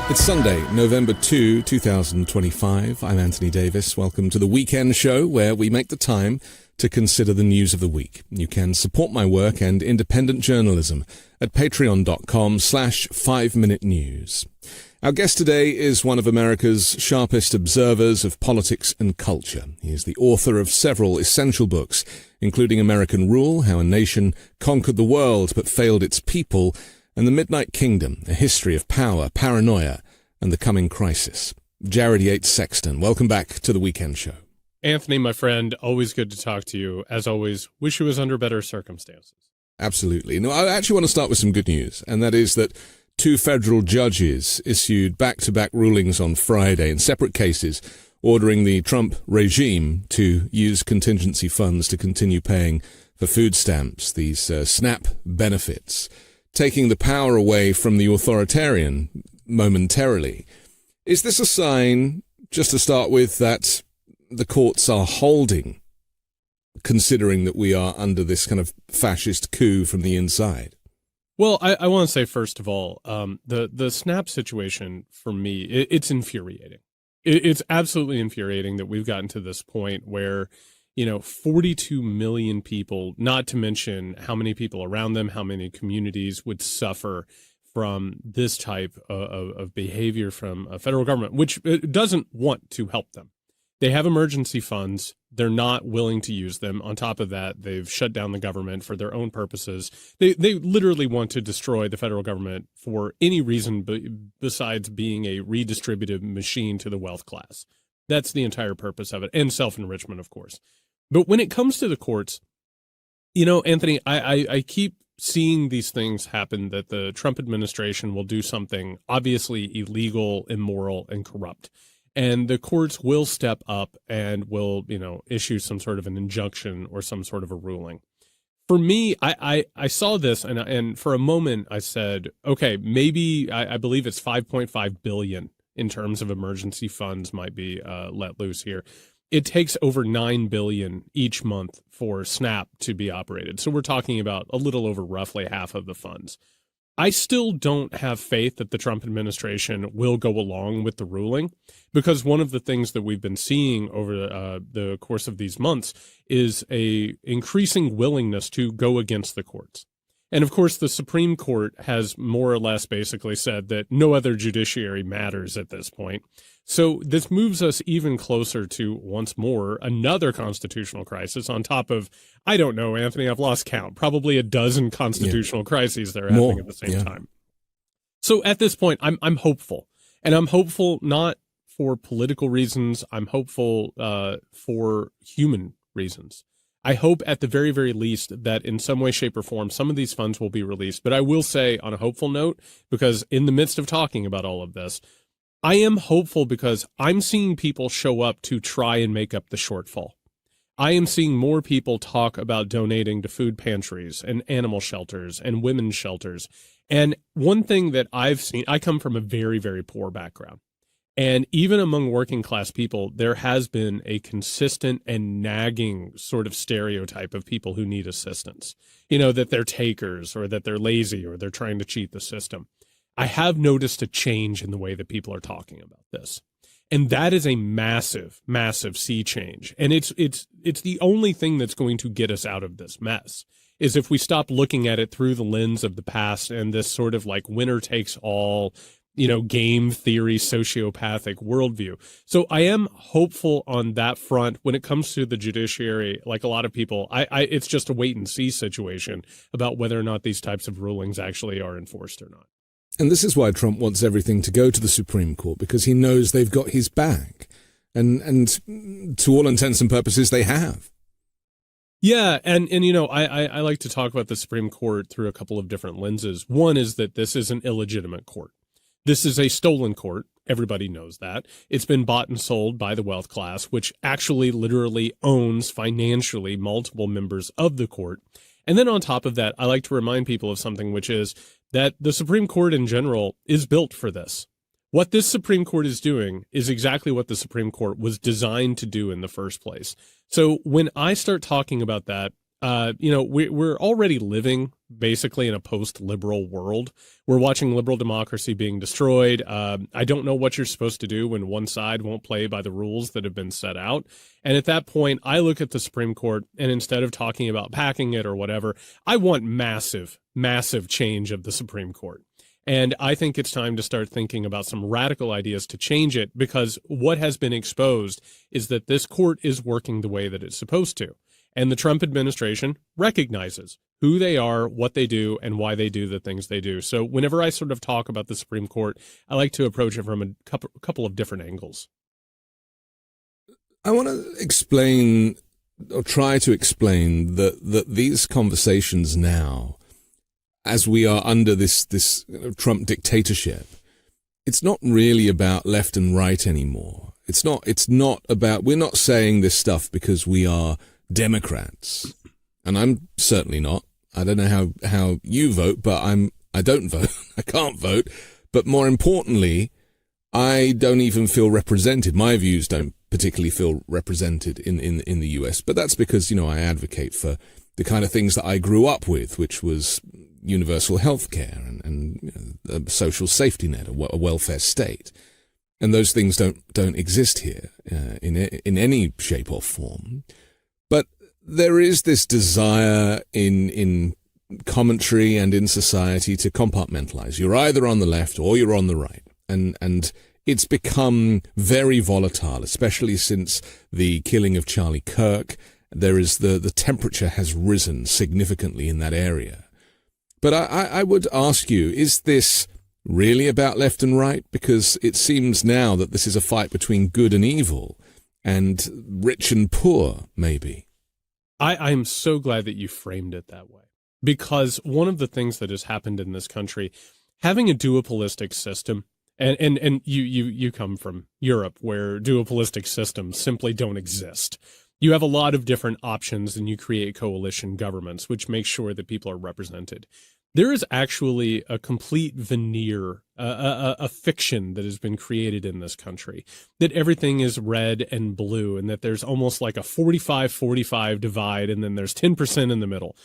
It's Sunday, November 2, 2025. I'm Anthony Davis. Welcome to the weekend show where we make the time to consider the news of the week. You can support my work and independent journalism at patreon.com/5minutenews. Our guest today is one of America's sharpest observers of politics and culture. He is the author of several essential books, including American Rule, How a Nation Conquered the World but Failed Its People, and The Midnight Kingdom, A History of Power, Paranoia, and the Coming Crisis. Jared Yates Sexton, welcome back to the weekend show. Anthony, my friend, always good to talk to you. As always, wish you was under better circumstances. Absolutely. No, I actually want to start with some good news, and that is that two federal judges issued back-to-back rulings on Friday in separate cases ordering the Trump regime to use contingency funds to continue paying for food stamps, these SNAP benefits, taking the power away from the authoritarian momentarily. Is this a sign, just to start with, that the courts are holding, considering that we are under this kind of fascist coup from the inside? Well, I want to say, first of all, the SNAP situation, for me, it's infuriating. It's absolutely infuriating that we've gotten to this point where 42 million people, not to mention how many people around them, how many communities would suffer from this type of behavior from a federal government, which doesn't want to help them. They have emergency funds. They're not willing to use them. On top of that, they've shut down the government for their own purposes. They literally want to destroy the federal government for any reason besides being a redistributive machine to the wealth class. That's the entire purpose of it, and self-enrichment, of course. But when it comes to the courts, Anthony, I keep seeing these things happen, that the Trump administration will do something obviously illegal, immoral, and corrupt. And the courts will step up and will, issue some sort of an injunction or some sort of a ruling. For me, I saw this and for a moment I said, okay, maybe I believe it's $5.5 billion in terms of emergency funds might be let loose here. It takes over $9 billion each month for SNAP to be operated. So we're talking about a little over roughly half of the funds. I still don't have faith that the Trump administration will go along with the ruling, because one of the things that we've been seeing over the course of these months is a increasing willingness to go against the courts. And of course, the Supreme Court has more or less basically said that no other judiciary matters at this point. So this moves us even closer to, once more, another constitutional crisis on top of, I don't know, Anthony, I've lost count, probably a dozen constitutional crises that are happening at the same time. So at this point, I'm hopeful. And I'm hopeful not for political reasons. I'm hopeful for human reasons. I hope at the very, very least that in some way, shape, or form, some of these funds will be released. But I will say on a hopeful note, because in the midst of talking about all of this, I am hopeful because I'm seeing people show up to try and make up the shortfall. I am seeing more people talk about donating to food pantries and animal shelters and women's shelters. And one thing that I've seen, I come from a very, very poor background. And even among working class people, there has been a consistent and nagging sort of stereotype of people who need assistance, that they're takers or that they're lazy or they're trying to cheat the system. I have noticed a change in the way that people are talking about this. And that is a massive, massive sea change. And it's the only thing that's going to get us out of this mess is if we stop looking at it through the lens of the past and this sort of like winner takes all, game theory, sociopathic worldview. So I am hopeful on that front. When it comes to the judiciary, like a lot of people, it's just a wait and see situation about whether or not these types of rulings actually are enforced or not. And this is why Trump wants everything to go to the Supreme Court, because he knows they've got his back. And to all intents and purposes, they have. Yeah, and I like to talk about the Supreme Court through a couple of different lenses. One is that this is an illegitimate court. This is a stolen court. Everybody knows that. It's been bought and sold by the wealth class, which actually literally owns financially multiple members of the court. And then on top of that, I like to remind people of something, which is that the Supreme Court in general is built for this. What this Supreme Court is doing is exactly what the Supreme Court was designed to do in the first place. So when I start talking about that, We're already living basically in a post-liberal world. We're watching liberal democracy being destroyed. I don't know what you're supposed to do when one side won't play by the rules that have been set out. And at that point, I look at the Supreme Court, and instead of talking about packing it or whatever, I want massive, massive change of the Supreme Court. And I think it's time to start thinking about some radical ideas to change it, because what has been exposed is that this court is working the way that it's supposed to. And the Trump administration recognizes who they are, what they do, and why they do the things they do. So whenever I sort of talk about the Supreme Court, I like to approach it from a couple of different angles. I want to explain, or try to explain, that these conversations now, as we are under this Trump dictatorship, it's not really about left and right anymore. It's not about, we're not saying this stuff because we are Democrats, and I'm certainly not. I don't know how you vote, but I don't vote. I can't vote. But more importantly, I don't even feel represented. My views don't particularly feel represented in the US. But that's because, I advocate for the kind of things that I grew up with, which was universal health care and a social safety net, a welfare state. And those things don't exist here in any shape or form. But there is this desire in commentary and in society to compartmentalize. You're either on the left or you're on the right. And it's become very volatile, especially since the killing of Charlie Kirk. There is the temperature has risen significantly in that area. But I would ask you, is this really about left and right? Because it seems now that this is a fight between good and evil, and rich and poor, maybe. I'm so glad that you framed it that way, because one of the things that has happened in this country, having a duopolistic system, and you come from Europe, where duopolistic systems simply don't exist. You have a lot of different options, and you create coalition governments, which make sure that people are represented. There is actually a complete veneer, a fiction that has been created in this country, that everything is red and blue, and that there's almost like a 45-45 divide, and then there's 10% in the middle.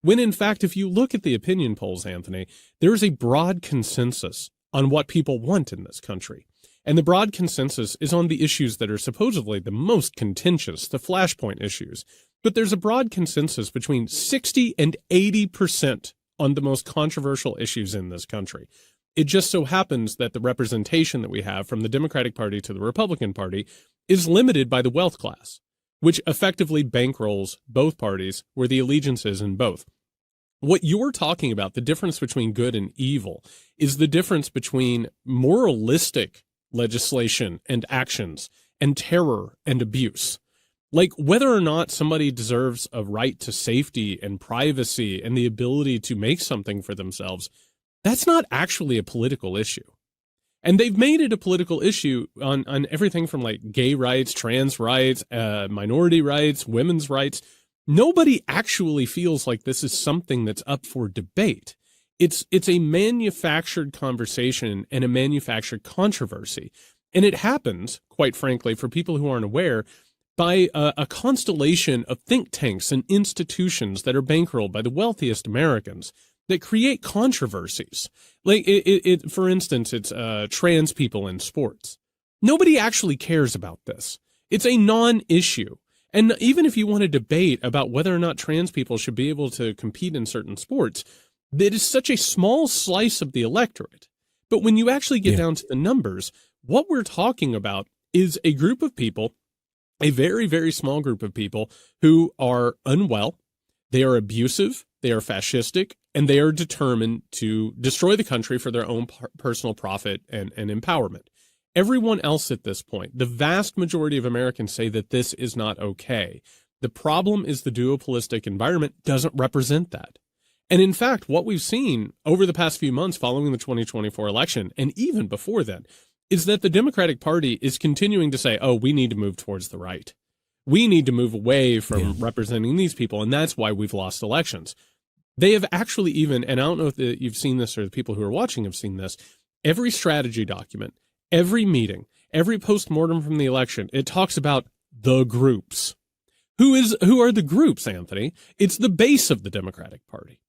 When in fact, if you look at the opinion polls, Anthony, there is a broad consensus on what people want in this country. And the broad consensus is on the issues that are supposedly the most contentious, the flashpoint issues. But there's a broad consensus between 60 and 80% on the most controversial issues in this country. It just so happens that the representation that we have from the Democratic Party to the Republican Party is limited by the wealth class, which effectively bankrolls both parties, where the allegiance is in both. What you're talking about, the difference between good and evil, is the difference between moralistic legislation and actions and terror and abuse. Like whether or not somebody deserves a right to safety and privacy and the ability to make something for themselves, that's not actually a political issue. And they've made it a political issue on everything from like gay rights, trans rights, minority rights, women's rights. Nobody actually feels like this is something that's up for debate. It's a manufactured conversation and a manufactured controversy. And it happens, quite frankly, for people who aren't aware, by a constellation of think tanks and institutions that are bankrolled by the wealthiest Americans that create controversies. Like, for instance, it's trans people in sports. Nobody actually cares about this. It's a non-issue. And even if you want to debate about whether or not trans people should be able to compete in certain sports, it is such a small slice of the electorate. But when you actually get down to the numbers, what we're talking about is a group of people, a very, very small group of people who are unwell, they are abusive, they are fascistic, and they are determined to destroy the country for their own personal profit and empowerment. Everyone else at this point, the vast majority of Americans, say that this is not okay. The problem is the duopolistic environment doesn't represent that. And in fact, what we've seen over the past few months following the 2024 election, and even before then, is that the Democratic Party is continuing to say, oh, we need to move towards the right. We need to move away from representing these people, and that's why we've lost elections. They have actually even, and I don't know if you've seen this or the people who are watching have seen this, every strategy document, every meeting, every postmortem from the election, it talks about the groups. Who are the groups, Anthony? It's the base of the Democratic Party.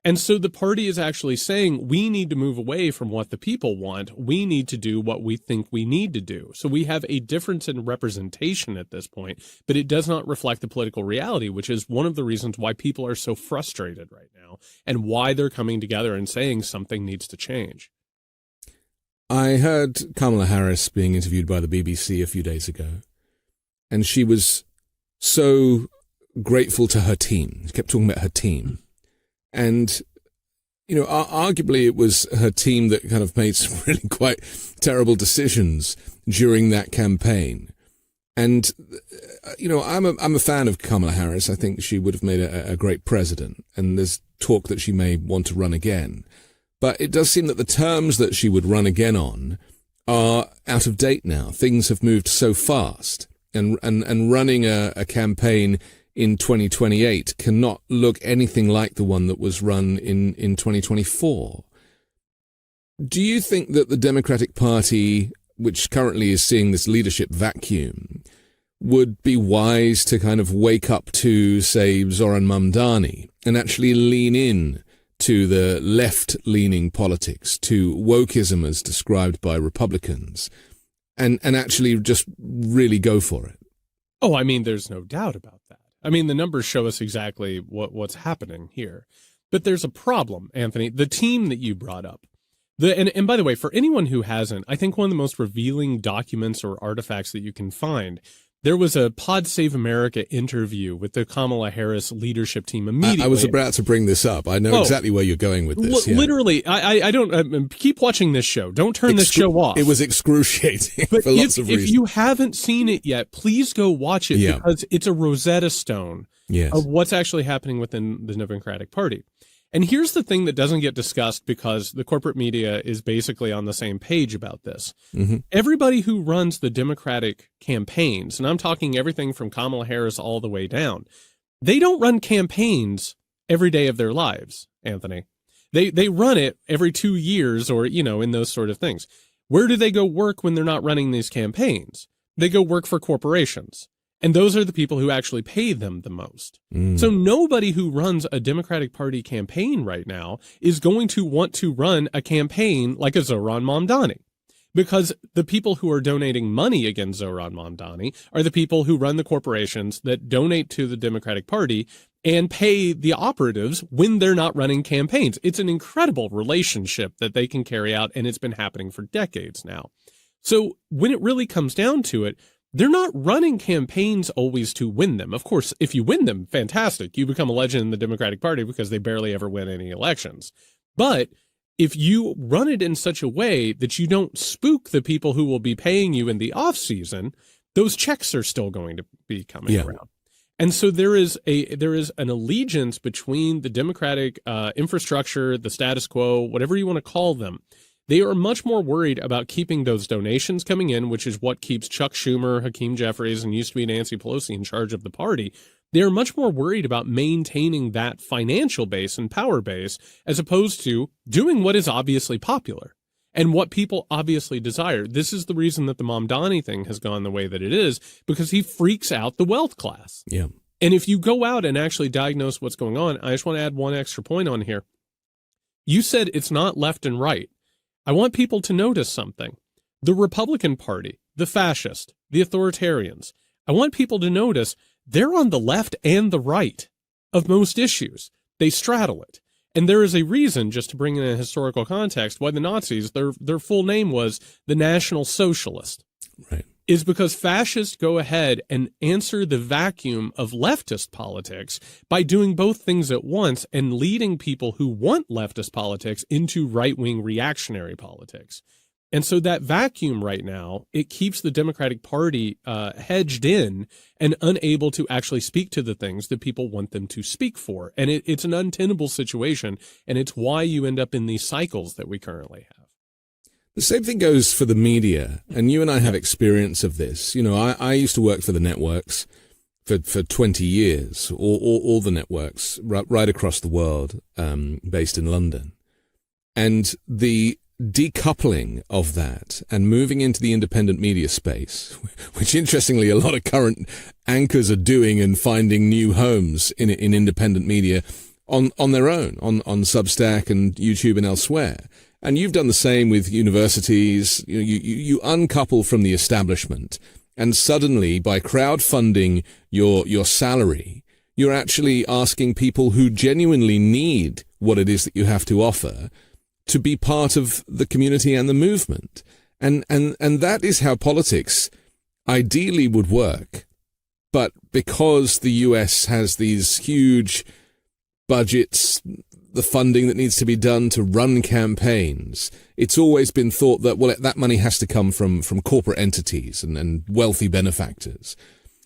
And so the party is actually saying we need to move away from what the people want. We need to do what we think we need to do. So we have a difference in representation at this point, but it does not reflect the political reality, which is one of the reasons why people are so frustrated right now and why they're coming together and saying something needs to change. I heard Kamala Harris being interviewed by the BBC a few days ago, and she was so grateful to her team. She kept talking about her team. And, arguably it was her team that kind of made some really quite terrible decisions during that campaign. And, I'm a fan of Kamala Harris. I think she would have made a great president. And there's talk that she may want to run again. But it does seem that the terms that she would run again on are out of date now. Things have moved so fast. And running a campaign in 2028 cannot look anything like the one that was run in 2024. Do you think that the Democratic Party, which currently is seeing this leadership vacuum, would be wise to kind of wake up to, say, Zohran Mamdani and actually lean in to the left-leaning politics, to wokeism as described by Republicans, and actually just really go for it? Oh, I mean, there's no doubt about that. I mean, the numbers show us exactly what's happening here. But there's a problem, Anthony. The team that you brought up. And by the way, for anyone who hasn't, I think one of the most revealing documents or artifacts that you can find, there was a Pod Save America interview with the Kamala Harris leadership team immediately. I was about to bring this up. I know exactly where you're going with this. Literally, I don't keep watching this show. Don't turn this show off. It was excruciating for lots of reasons. If you haven't seen it yet, please go watch it because it's a Rosetta Stone of what's actually happening within the Democratic Party. And here's the thing that doesn't get discussed because the corporate media is basically on the same page about this. Mm-hmm. Everybody who runs the Democratic campaigns, and I'm talking everything from Kamala Harris all the way down, they don't run campaigns every day of their lives, Anthony. They run it every 2 years or, in those sort of things. Where do they go work when they're not running these campaigns? They go work for corporations. And those are the people who actually pay them the most. So nobody who runs a Democratic Party campaign right now is going to want to run a campaign like a Zohran Mamdani, because the people who are donating money against Zohran Mamdani are the people who run the corporations that donate to the Democratic Party and pay the operatives when they're not running campaigns. It's an incredible relationship that they can carry out, and it's been happening for decades now. So when it really comes down to it, they're not running campaigns always to win them. Of course, if you win them, fantastic. You become a legend in the Democratic Party because they barely ever win any elections. But if you run it in such a way that you don't spook the people who will be paying you in the off season, those checks are still going to be coming around. And so there is an allegiance between the Democratic infrastructure, the status quo, whatever you want to call them. They are much more worried about keeping those donations coming in, which is what keeps Chuck Schumer, Hakeem Jeffries, and used to be Nancy Pelosi in charge of the party. They are much more worried about maintaining that financial base and power base as opposed to doing what is obviously popular and what people obviously desire. This is the reason that the Mamdani thing has gone the way that it is, because he freaks out the wealth class. Yeah. And if you go out and actually diagnose what's going on, I just want to add one extra point on here. You said it's not left and right. I want people to notice something. The Republican Party, the fascist, the authoritarians, I want people to notice they're on the left and the right of most issues. They straddle it. And there is a reason, just to bring in a historical context, why the Nazis, their full name was the National Socialist. Right. Is because fascists go ahead and answer the vacuum of leftist politics by doing both things at once and leading people who want leftist politics into right-wing reactionary politics. And so that vacuum right now, it keeps the Democratic Party hedged in and unable to actually speak to the things that people want them to speak for. And it's an untenable situation, and it's why you end up in these cycles that we currently have. The same thing goes for the media, and you and I have experience of this. I used to work for the networks for 20 years, all the networks right across the world, based in London. And the decoupling of that and moving into the independent media space, which interestingly a lot of current anchors are doing and finding new homes in independent media on their own, on Substack and YouTube and elsewhere. And you've done the same with universities. You uncouple from the establishment, and suddenly by crowdfunding your salary, you're actually asking people who genuinely need what it is that you have to offer to be part of the community and the movement. And that is how politics ideally would work. But because the US has these huge budgets, the funding that needs to be done to run campaigns, it's always been thought that, well, that money has to come from corporate entities and wealthy benefactors.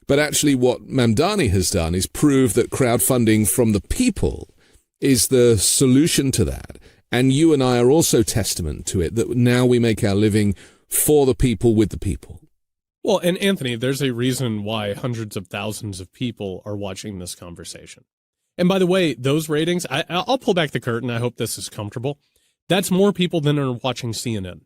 But actually what Mamdani has done is prove that crowdfunding from the people is the solution to that. And you and I are also testament to it, that now we make our living for the people, with the people. Well, and Anthony, there's a reason why hundreds of thousands of people are watching this conversation. And by the way, those ratings, I'll pull back the curtain. I hope this is comfortable. That's more people than are watching CNN.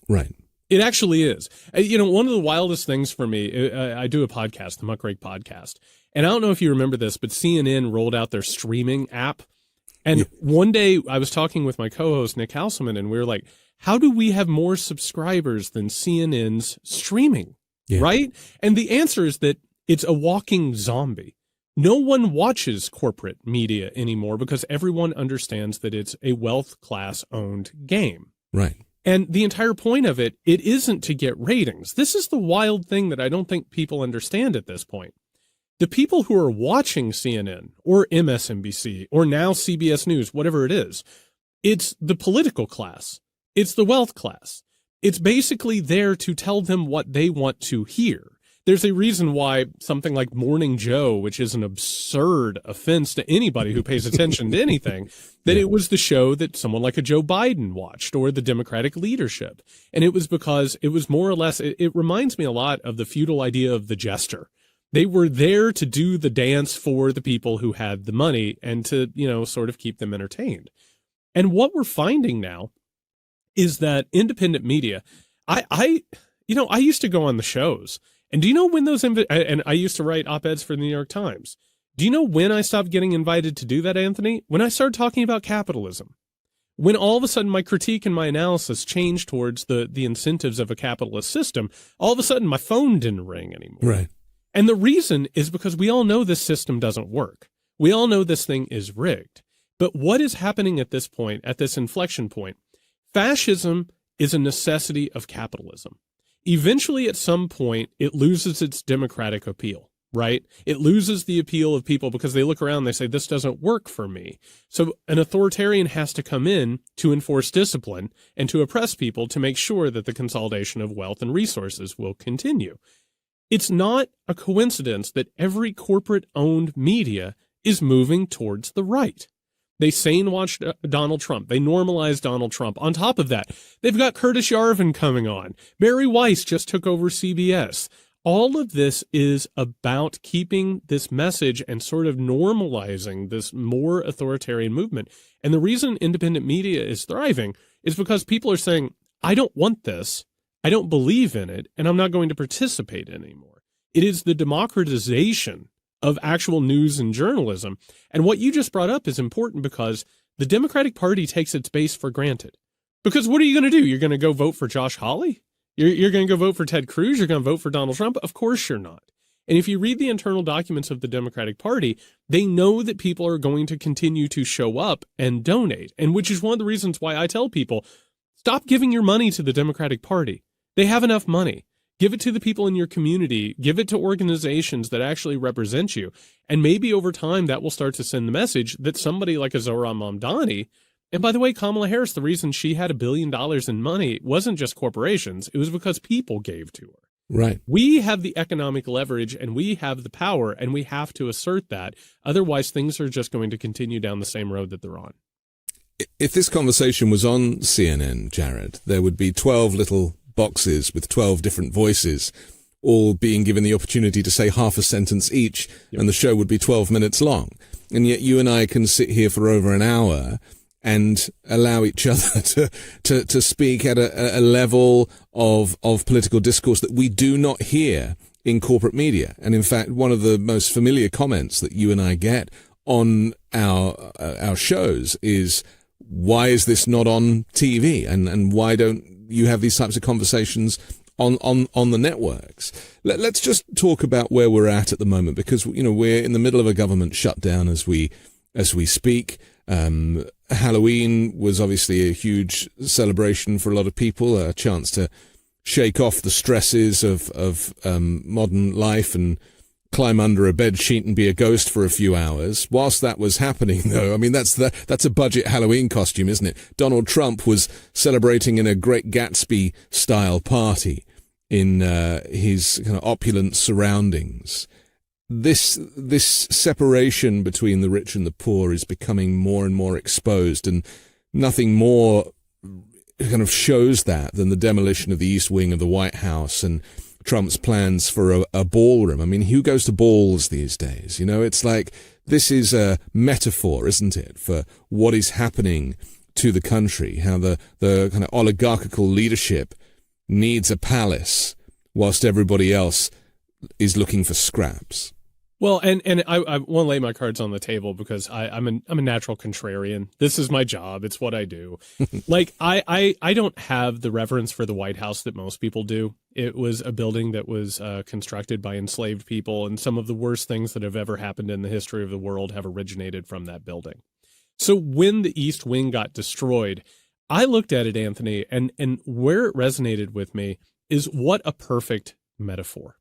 Right. It actually is. One of the wildest things for me, I do a podcast, the Muckrake Podcast. And I don't know if you remember this, but CNN rolled out their streaming app. And one day I was talking with my co-host, Nick Hauselman, and we were like, how do we have more subscribers than CNN's streaming? Yeah. Right? And the answer is that it's a walking zombie. No one watches corporate media anymore because everyone understands that it's a wealth class owned game. Right. And the entire point of it isn't to get ratings. This is the wild thing that I don't think people understand at this point. The people who are watching CNN or MSNBC or now CBS News, whatever it is, it's the political class. It's the wealth class. It's basically there to tell them what they want to hear. There's a reason why something like Morning Joe, which is an absurd offense to anybody who pays attention to anything, that it was the show that someone like a Joe Biden watched, or the Democratic leadership. And it was because it was more or less, it reminds me a lot of the feudal idea of the jester. They were there to do the dance for the people who had the money and to, sort of keep them entertained. And what we're finding now is that independent media, I used to go on the shows. And do you know when and I used to write op-eds for the New York Times. Do you know when I stopped getting invited to do that, Anthony? When I started talking about capitalism. When all of a sudden my critique and my analysis changed towards the incentives of a capitalist system, all of a sudden my phone didn't ring anymore. Right. And the reason is because we all know this system doesn't work. We all know this thing is rigged. But what is happening at this point, at this inflection point? Fascism is a necessity of capitalism. Eventually, at some point, it loses its democratic appeal, right? It loses the appeal of people because they look around and they say, this doesn't work for me. So an authoritarian has to come in to enforce discipline and to oppress people to make sure that the consolidation of wealth and resources will continue. It's not a coincidence that every corporate-owned media is moving towards the right. They sane-watched Donald Trump. They normalized Donald Trump. On top of that, they've got Curtis Yarvin coming on. Barry Weiss just took over CBS. All of this is about keeping this message and sort of normalizing this more authoritarian movement. And the reason independent media is thriving is because people are saying, I don't want this. I don't believe in it, and I'm not going to participate anymore. It is the democratization of actual news and journalism. And what you just brought up is important because the Democratic Party takes its base for granted. Because what are you going to do? You're going to go vote for Josh Hawley? You're going to go vote for Ted Cruz? You're going to vote for Donald Trump? Of course you're not. And if you read the internal documents of the Democratic Party, they know that people are going to continue to show up and donate. And which is one of the reasons why I tell people, stop giving your money to the Democratic Party. They have enough money. Give it to the people in your community. Give it to organizations that actually represent you. And maybe over time that will start to send the message that somebody like a Zohran Mamdani, and by the way, Kamala Harris, the reason she had $1 billion in money wasn't just corporations. It was because people gave to her. Right. We have the economic leverage and we have the power and we have to assert that. Otherwise, things are just going to continue down the same road that they're on. If this conversation was on CNN, Jared, there would be 12 little boxes with 12 different voices, all being given the opportunity to say half a sentence each, and the show would be 12 minutes long. And yet you and I can sit here for over an hour and allow each other to speak at a level of political discourse that we do not hear in corporate media. And in fact, one of the most familiar comments that you and I get on our shows is, why is this not on TV? And why don't you have these types of conversations on the networks? Let's just talk about where we're at the moment, because, you know, we're in the middle of a government shutdown as we speak. Halloween was obviously a huge celebration for a lot of people, a chance to shake off the stresses of modern life and climb under a bed sheet and be a ghost for a few hours. Whilst that was happening, though, I mean, that's a budget Halloween costume, isn't it? Donald Trump was celebrating in a Great Gatsby style party in his kind of opulent surroundings. This separation between the rich and the poor is becoming more and more exposed, and nothing more kind of shows that than the demolition of the East Wing of the White House and Trump's plans for a ballroom. I mean, who goes to balls these days? You know, it's like, this is a metaphor, isn't it, for what is happening to the country, how the kind of oligarchical leadership needs a palace whilst everybody else is looking for scraps. Well, and I want to lay my cards on the table, because I'm a natural contrarian. This is my job. It's what I do. Like, I don't have the reverence for the White House that most people do. It was a building that was constructed by enslaved people, and some of the worst things that have ever happened in the history of the world have originated from that building. So when the East Wing got destroyed, I looked at it, Anthony, and where it resonated with me is, what a perfect metaphor.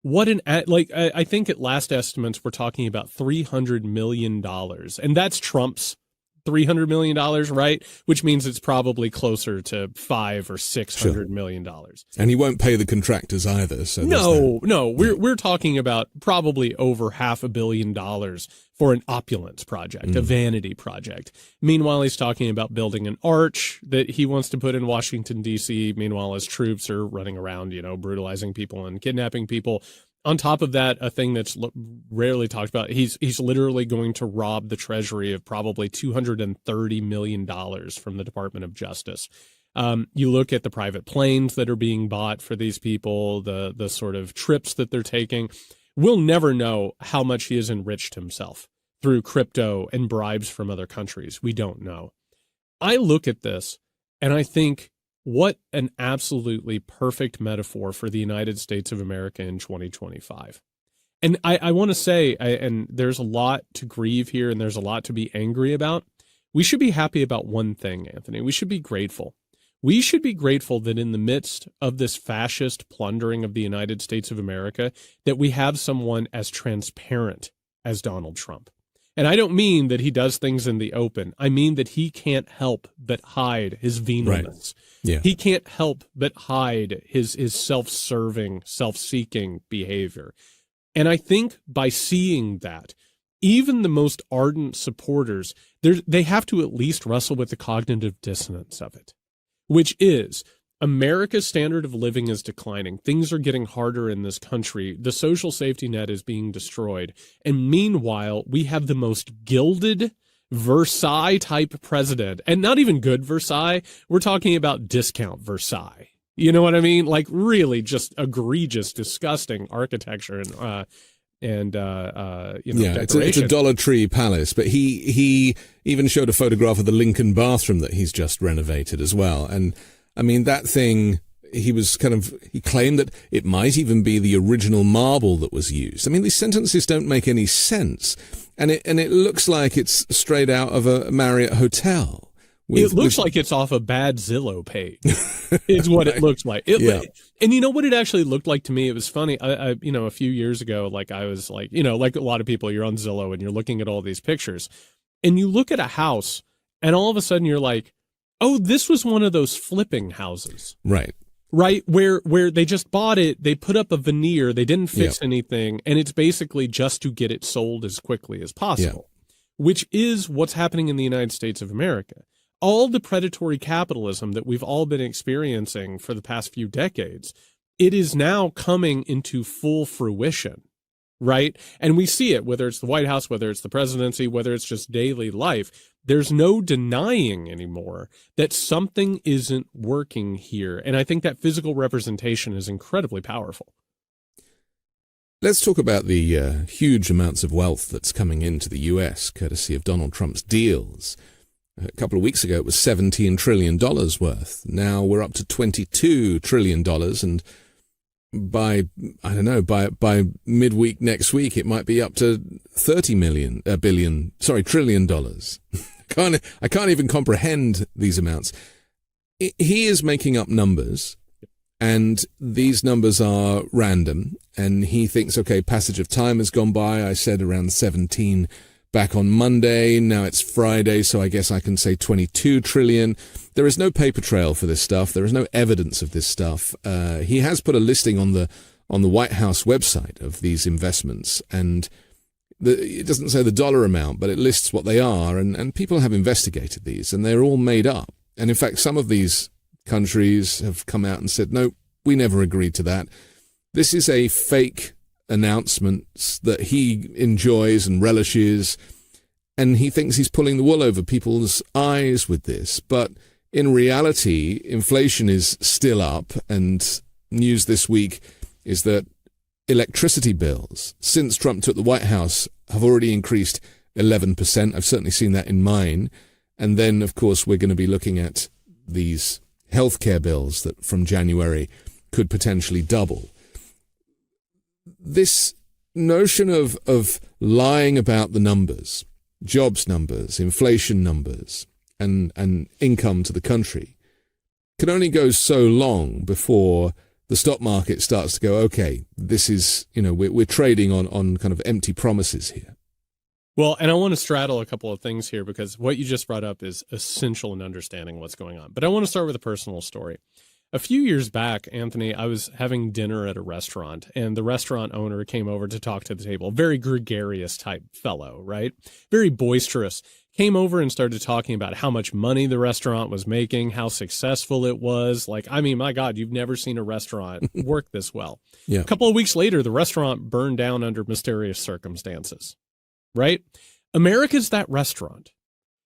What I think at last estimates, we're talking about $300 million, and that's Trump's $300 million, right? Which means it's probably closer to $500 or $600 million. And he won't pay the contractors either. So we're talking about probably over $500 million for an opulence project, a vanity project. Meanwhile, he's talking about building an arch that he wants to put in Washington, D.C. Meanwhile, his troops are running around, you know, brutalizing people and kidnapping people. On top of that, a thing that's rarely talked about, he's literally going to rob the Treasury of probably $230 million from the Department of Justice. You look at the private planes that are being bought for these people, the sort of trips that they're taking. We'll never know how much he has enriched himself through crypto and bribes from other countries. We don't know. I look at this and I think, what an absolutely perfect metaphor for the United States of America in 2025. And I want to say, and there's a lot to grieve here and there's a lot to be angry about. We should be happy about one thing, Anthony. We should be grateful. We should be grateful that in the midst of this fascist plundering of the United States of America, that we have someone as transparent as Donald Trump. And I don't mean that he does things in the open. I mean that he can't help but hide his venominence. Right. Yeah. He can't help but hide his self-serving, self-seeking behavior. And I think by seeing that, even the most ardent supporters, they have to at least wrestle with the cognitive dissonance of it, which is, America's standard of living is declining. Things are getting harder in this country. The social safety net is being destroyed. And meanwhile, we have the most gilded Versailles type president, and not even good Versailles. We're talking about discount Versailles. You know what I mean? Like, really just egregious, disgusting architecture and it's a Dollar Tree palace, but he even showed a photograph of the Lincoln bathroom that he's just renovated as well. And I mean, that thing, he claimed that it might even be the original marble that was used. I mean, these sentences don't make any sense. And it looks like it's straight out of a Marriott hotel. It looks like it's off a bad Zillow page. Is what it looks like. And you know what it actually looked like to me? It was funny. I a few years ago, like I was like, like a lot of people, you're on Zillow and you're looking at all these pictures and you look at a house and all of a sudden you're like, oh, this was one of those flipping houses. Right. Right, where they just bought it, they put up a veneer, they didn't fix anything, and it's basically just to get it sold as quickly as possible, which is what's happening in the United States of America. All the predatory capitalism that we've all been experiencing for the past few decades, it is now coming into full fruition, right? And we see it, whether it's the White House, whether it's the presidency, whether it's just daily life. there's no denying anymore that something isn't working here. And I think that physical representation is incredibly powerful. Let's talk about the huge amounts of wealth that's coming into the US, courtesy of Donald Trump's deals. A couple of weeks ago, it was $17 trillion worth. Now we're up to $22 trillion. And by midweek next week, it might be up to $30 trillion. I can't even comprehend these amounts. He is making up numbers, and these numbers are random. And he thinks, okay, passage of time has gone by. I said around 17 back on Monday. Now it's Friday, so I guess I can say 22 trillion. There is no paper trail for this stuff. There is no evidence of this stuff. He has put a listing on the White House website of these investments, and it doesn't say the dollar amount, but it lists what they are, and people have investigated these, and they're all made up. And in fact, some of these countries have come out and said, no, we never agreed to that. This is a fake announcement that he enjoys and relishes, and he thinks he's pulling the wool over people's eyes with this. But in reality, inflation is still up, and news this week is that electricity bills, since Trump took the White House, have already increased 11%. I've certainly seen that in mine. And then, of course, we're going to be looking at these healthcare bills that from January could potentially double. This notion of lying about the numbers, jobs numbers, inflation numbers, and income to the country can only go so long before the stock market starts to go, okay, this is, we're trading on kind of empty promises here. Well, and I want to straddle a couple of things here because what you just brought up is essential in understanding what's going on. But I want to start with a personal story. A few years back, Anthony, I was having dinner at a restaurant, and the restaurant owner came over to talk to the table. Very gregarious type fellow, right? Very boisterous. Came over and started talking about how much money the restaurant was making, how successful it was. My God, you've never seen a restaurant work this well. Yeah. A couple of weeks later, the restaurant burned down under mysterious circumstances, right? America's that restaurant.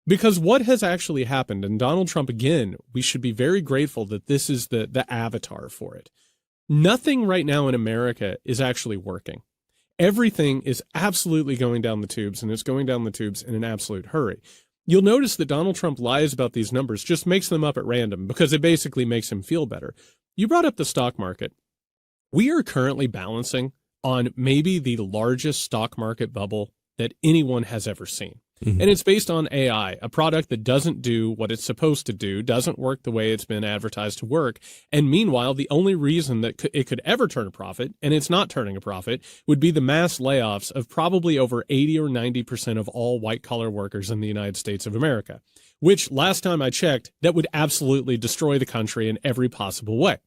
Because what has actually happened, and Donald Trump, again, we should be very grateful that this is the avatar for it. Nothing right now in America is actually working. Everything is absolutely going down the tubes, and it's going down the tubes in an absolute hurry. You'll notice that Donald Trump lies about these numbers, just makes them up at random, because it basically makes him feel better. You brought up the stock market. We are currently balancing on maybe the largest stock market bubble that anyone has ever seen. Mm-hmm. And it's based on AI, a product that doesn't do what it's supposed to do, doesn't work the way it's been advertised to work. And meanwhile, the only reason that it could ever turn a profit, and it's not turning a profit, would be the mass layoffs of probably over 80 or 90% of all white-collar workers in the United States of America, which last time I checked, that would absolutely destroy the country in every possible way.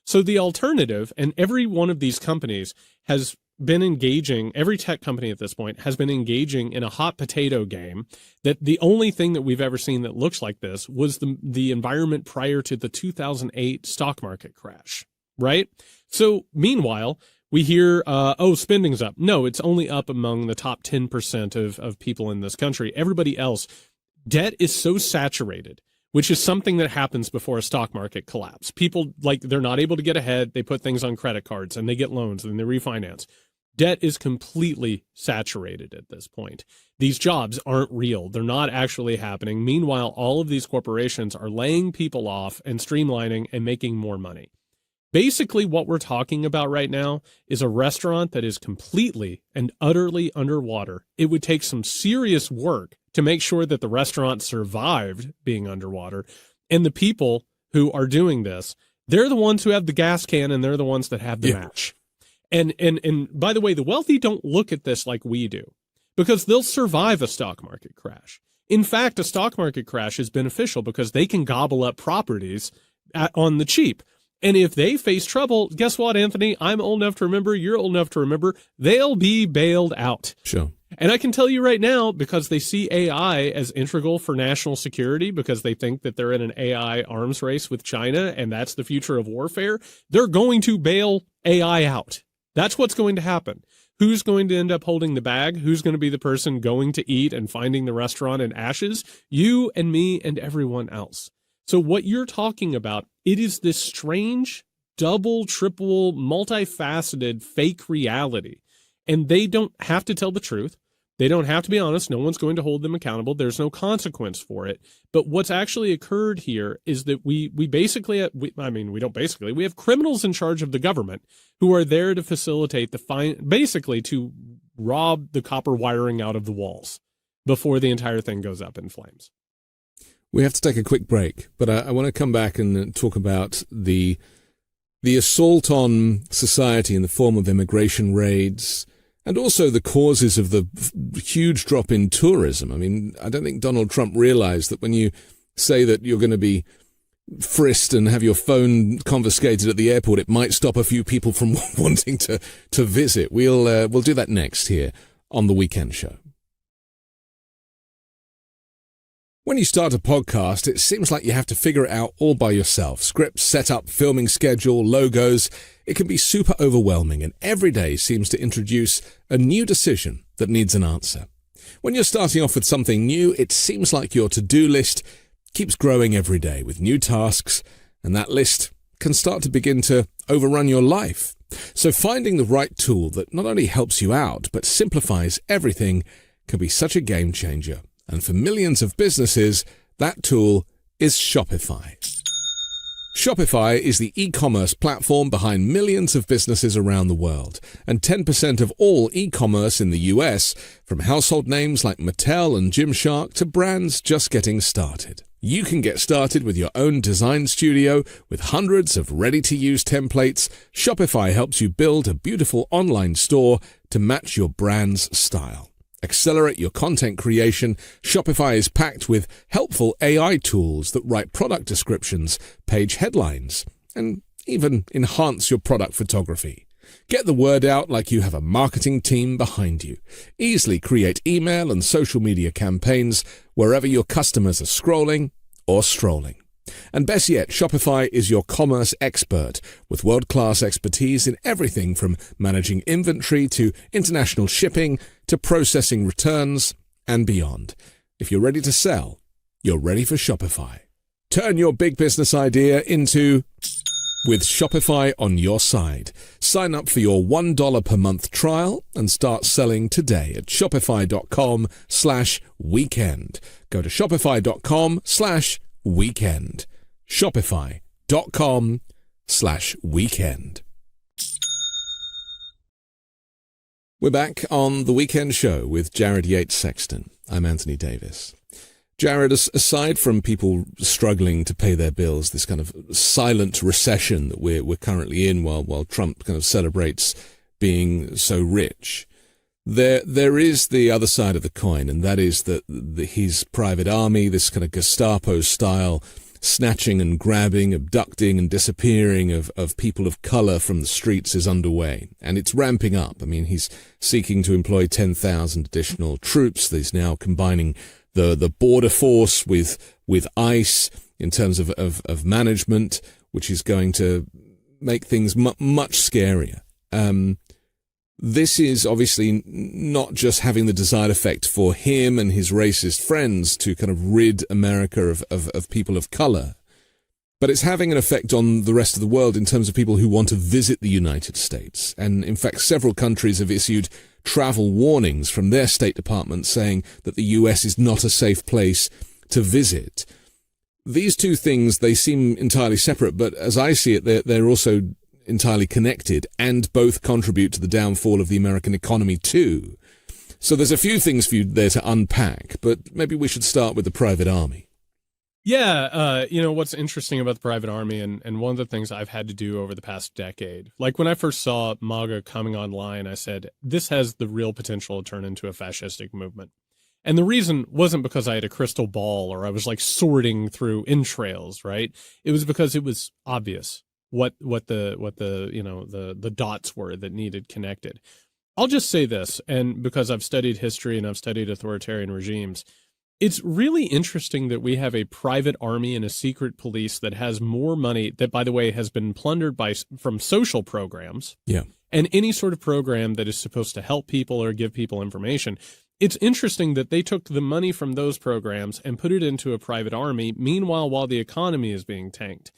So the alternative, and every one of these companies has been engaging, every tech company at this point has been engaging in a hot potato game, that the only thing that we've ever seen that looks like this was the environment prior to the 2008 stock market crash, right? So meanwhile, we hear, spending's up. No, it's only up among the top 10% of people in this country. Everybody else, debt is so saturated, which is something that happens before a stock market collapse. People, they're not able to get ahead. They put things on credit cards and they get loans and they refinance. Debt is completely saturated at this point. These jobs aren't real. They're not actually happening. Meanwhile, all of these corporations are laying people off and streamlining and making more money. Basically, what we're talking about right now is a restaurant that is completely and utterly underwater. It would take some serious work to make sure that the restaurant survived being underwater. And the people who are doing this, they're the ones who have the gas can and they're the ones that have the match. And by the way, the wealthy don't look at this like we do, because they'll survive a stock market crash. In fact, a stock market crash is beneficial because they can gobble up properties on the cheap. And if they face trouble, guess what, Anthony? I'm old enough to remember, you're old enough to remember, they'll be bailed out. Sure. And I can tell you right now, because they see AI as integral for national security, because they think that they're in an AI arms race with China, and that's the future of warfare, they're going to bail AI out. That's what's going to happen. Who's going to end up holding the bag? Who's going to be the person going to eat and finding the restaurant in ashes? You and me and everyone else. So what you're talking about, it is this strange, double, triple, multifaceted fake reality. And they don't have to tell the truth. They don't have to be honest. No one's going to hold them accountable. There's no consequence for it. But what's actually occurred here is that we have criminals in charge of the government who are there to facilitate basically to rob the copper wiring out of the walls before the entire thing goes up in flames. We have to take a quick break, but I want to come back and talk about the assault on society in the form of immigration raids, and also the causes of the huge drop in tourism. I mean, I don't think Donald Trump realized that when you say that you're going to be frisked and have your phone confiscated at the airport, it might stop a few people from wanting to visit. We'll do that next here on The Weekend Show. When you start a podcast, it seems like you have to figure it out all by yourself. Scripts, setup, filming schedule, logos. It can be super overwhelming, and every day seems to introduce a new decision that needs an answer. When you're starting off with something new, it seems like your to-do list keeps growing every day with new tasks, and that list can start to begin to overrun your life. So finding the right tool that not only helps you out, but simplifies everything can be such a game changer. And for millions of businesses, that tool is Shopify. Shopify is the e-commerce platform behind millions of businesses around the world, and 10% of all e-commerce in the US, from household names like Mattel and Gymshark to brands just getting started. You can get started with your own design studio with hundreds of ready-to-use templates. Shopify helps you build a beautiful online store to match your brand's style. Accelerate your content creation. Shopify is packed with helpful AI tools that write product descriptions, page headlines, and even enhance your product photography. Get the word out like you have a marketing team behind you. Easily create email and social media campaigns wherever your customers are scrolling or strolling. And best yet, Shopify is your commerce expert with world-class expertise in everything from managing inventory to international shipping to processing returns and beyond. If you're ready to sell, you're ready for Shopify. Turn your big business idea into with Shopify on your side. Sign up for your $1 per month trial and start selling today at shopify.com/weekend. Go to shopify.com/weekend. Shopify.com/weekend. We're back on The Weekend Show with Jared Yates Sexton. I'm Anthony Davis. Jared, aside from people struggling to pay their bills, this kind of silent recession that we're currently in while Trump kind of celebrates being so rich, there is the other side of the coin, and that is that his private army, this kind of Gestapo style snatching and grabbing, abducting and disappearing of people of color from the streets is underway, and it's ramping up. I mean, he's seeking to employ 10,000 additional troops. He's now combining the border force with ICE in terms of management, which is going to make things much scarier. This is obviously not just having the desired effect for him and his racist friends to kind of rid America of people of color, but it's having an effect on the rest of the world in terms of people who want to visit the United States. And in fact, several countries have issued travel warnings from their State Department saying that the US is not a safe place to visit. These two things, they seem entirely separate, but as I see it, they're also entirely connected, and both contribute to the downfall of the American economy too. So there's a few things for you there to unpack, but maybe we should start with the private army. Yeah, what's interesting about the private army, and one of the things I've had to do over the past decade, like when I first saw MAGA coming online, I said, this has the real potential to turn into a fascistic movement. And the reason wasn't because I had a crystal ball or I was like sorting through entrails, right? It was because it was obvious what the dots were that needed connected. I'll just say this, and because I've studied history and I've studied authoritarian regimes, it's really interesting that we have a private army and a secret police that has more money, that, by the way, has been plundered from social programs. Yeah. and any sort of program that is supposed to help people or give people information. It's interesting that they took the money from those programs and put it into a private army, meanwhile, while the economy is being tanked.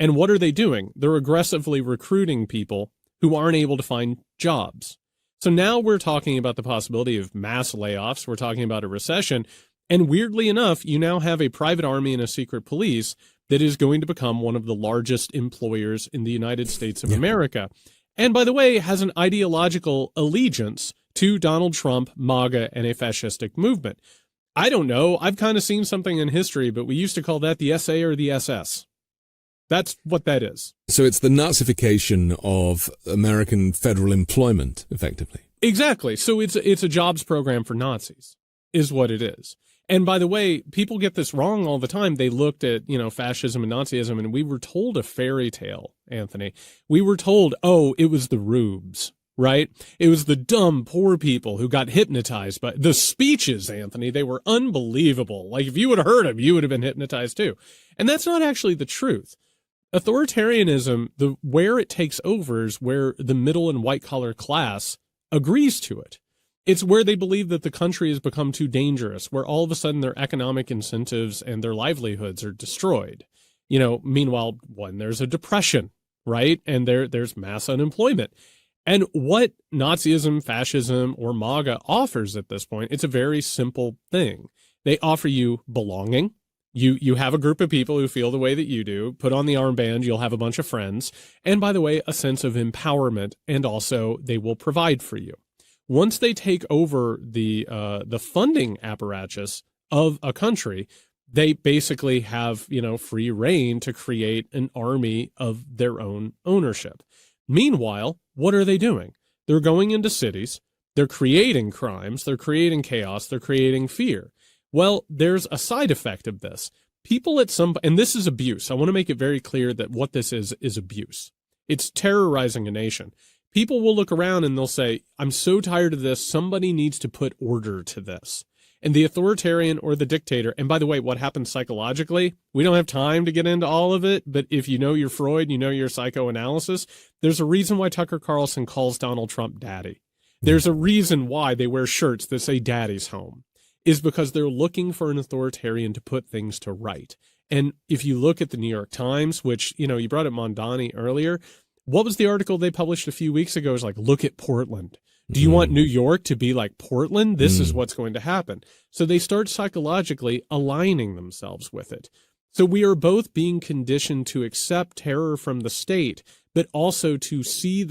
And what are they doing? They're aggressively recruiting people who aren't able to find jobs. So now we're talking about the possibility of mass layoffs. We're talking about a recession. And weirdly enough, you now have a private army and a secret police that is going to become one of the largest employers in the United States of America. And by the way, has an ideological allegiance to Donald Trump, MAGA, and a fascistic movement. I don't know. I've kind of seen something in history, but we used to call that the SA or the SS. That's what that is. So it's the Nazification of American federal employment, effectively. Exactly. So it's a jobs program for Nazis, is what it is. And by the way, people get this wrong all the time. They looked at, fascism and Nazism, and we were told a fairy tale, Anthony. We were told, oh, it was the rubes, right? It was the dumb, poor people who got hypnotized by the speeches, Anthony. They were unbelievable. Like, if you would have heard them, you would have been hypnotized too. And that's not actually the truth. Authoritarianism, where it takes over is where the middle and white collar class agrees to it. It's where they believe that the country has become too dangerous, where all of a sudden their economic incentives and their livelihoods are destroyed. Meanwhile, when there's a depression, right? And there's mass unemployment. And what Nazism, fascism, or MAGA offers at this point, it's a very simple thing. They offer you belonging. You have a group of people who feel the way that you do. Put on the armband, you'll have a bunch of friends. And by the way, a sense of empowerment, and also they will provide for you. Once they take over the funding apparatus of a country, they basically have, free reign to create an army of their own ownership. Meanwhile, what are they doing? They're going into cities, they're creating crimes, they're creating chaos, they're creating fear. Well, there's a side effect of this. People and this is abuse. I want to make it very clear that what this is abuse. It's terrorizing a nation. People will look around and they'll say, I'm so tired of this. Somebody needs to put order to this. And the authoritarian or the dictator, and by the way, what happens psychologically, we don't have time to get into all of it, but if you know your Freud, you know your psychoanalysis, there's a reason why Tucker Carlson calls Donald Trump daddy. There's a reason why they wear shirts that say daddy's home, is because they're looking for an authoritarian to put things to right. And if you look at the New York Times, which, you brought up Mamdani earlier, what was the article they published a few weeks ago? It was like, look at Portland. Do you want New York to be like Portland? This is what's going to happen. So they start psychologically aligning themselves with it. So we are both being conditioned to accept terror from the state, but also to see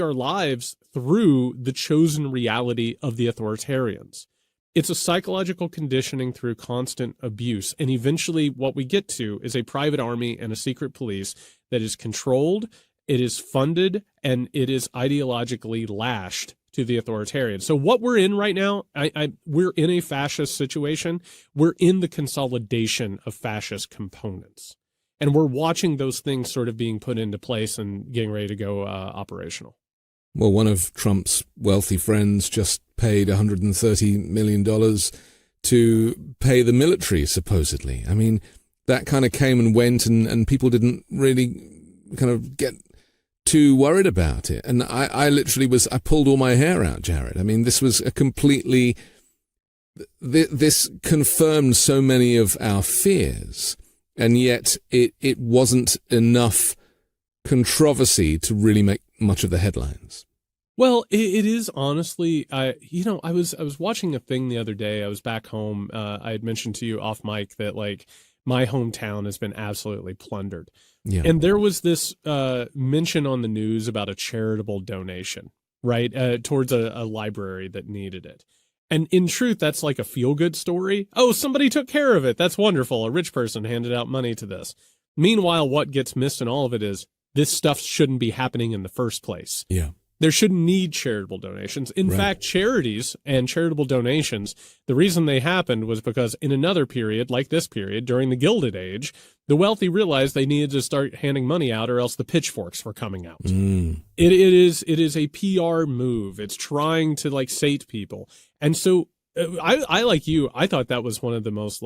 our lives through the chosen reality of the authoritarians. It's a psychological conditioning through constant abuse. And eventually what we get to is a private army and a secret police that is controlled, it is funded, and it is ideologically lashed to the authoritarian. So what we're in right now, we're in a fascist situation. We're in the consolidation of fascist components. And we're watching those things sort of being put into place and getting ready to go operational. Well, one of Trump's wealthy friends just paid $130 million to pay the military, supposedly. I mean, that kind of came and went, and people didn't really kind of get too worried about it. And I literally I pulled all my hair out, Jared. I mean, this was a completely, this confirmed so many of our fears, and yet it wasn't enough controversy to really make much of the headlines. Well, it is honestly, I was watching a thing the other day. I was back home. I had mentioned to you off mic that my hometown has been absolutely plundered. Yeah. And there was this mention on the news about a charitable donation, right, towards a library that needed it. And in truth, that's like a feel-good story. Oh, somebody took care of it. That's wonderful. A rich person handed out money to this. Meanwhile, what gets missed in all of it is this stuff shouldn't be happening in the first place. Yeah. There shouldn't need charitable donations. In fact, charities and charitable donations, the reason they happened was because in another period, like this period, during the Gilded Age, the wealthy realized they needed to start handing money out or else the pitchforks were coming out. It is a PR move. It's trying to sate people. And so I like you, I thought that was one of the most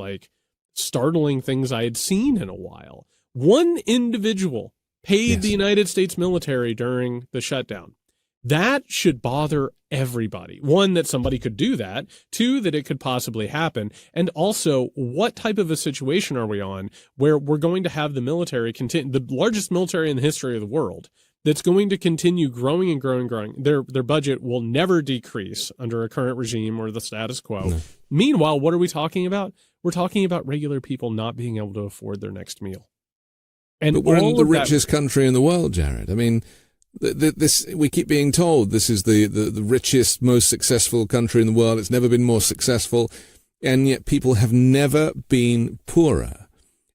startling things I had seen in a while. One individual paid the United States military during the shutdown. That should bother everybody. One, that somebody could do that. Two, that it could possibly happen. And also, what type of a situation are we on where we're going to have the military continue, the largest military in the history of the world, that's going to continue growing and growing and growing. Their budget will never decrease under a current regime or the status quo. No. Meanwhile, what are we talking about? We're talking about regular people not being able to afford their next meal. And but we're in the richest country in the world, Jared. I mean, this we keep being told this is the richest, most successful country in the world. It's never been more successful, and yet people have never been poorer.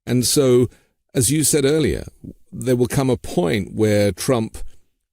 And so, as you said earlier, there will come a point where Trump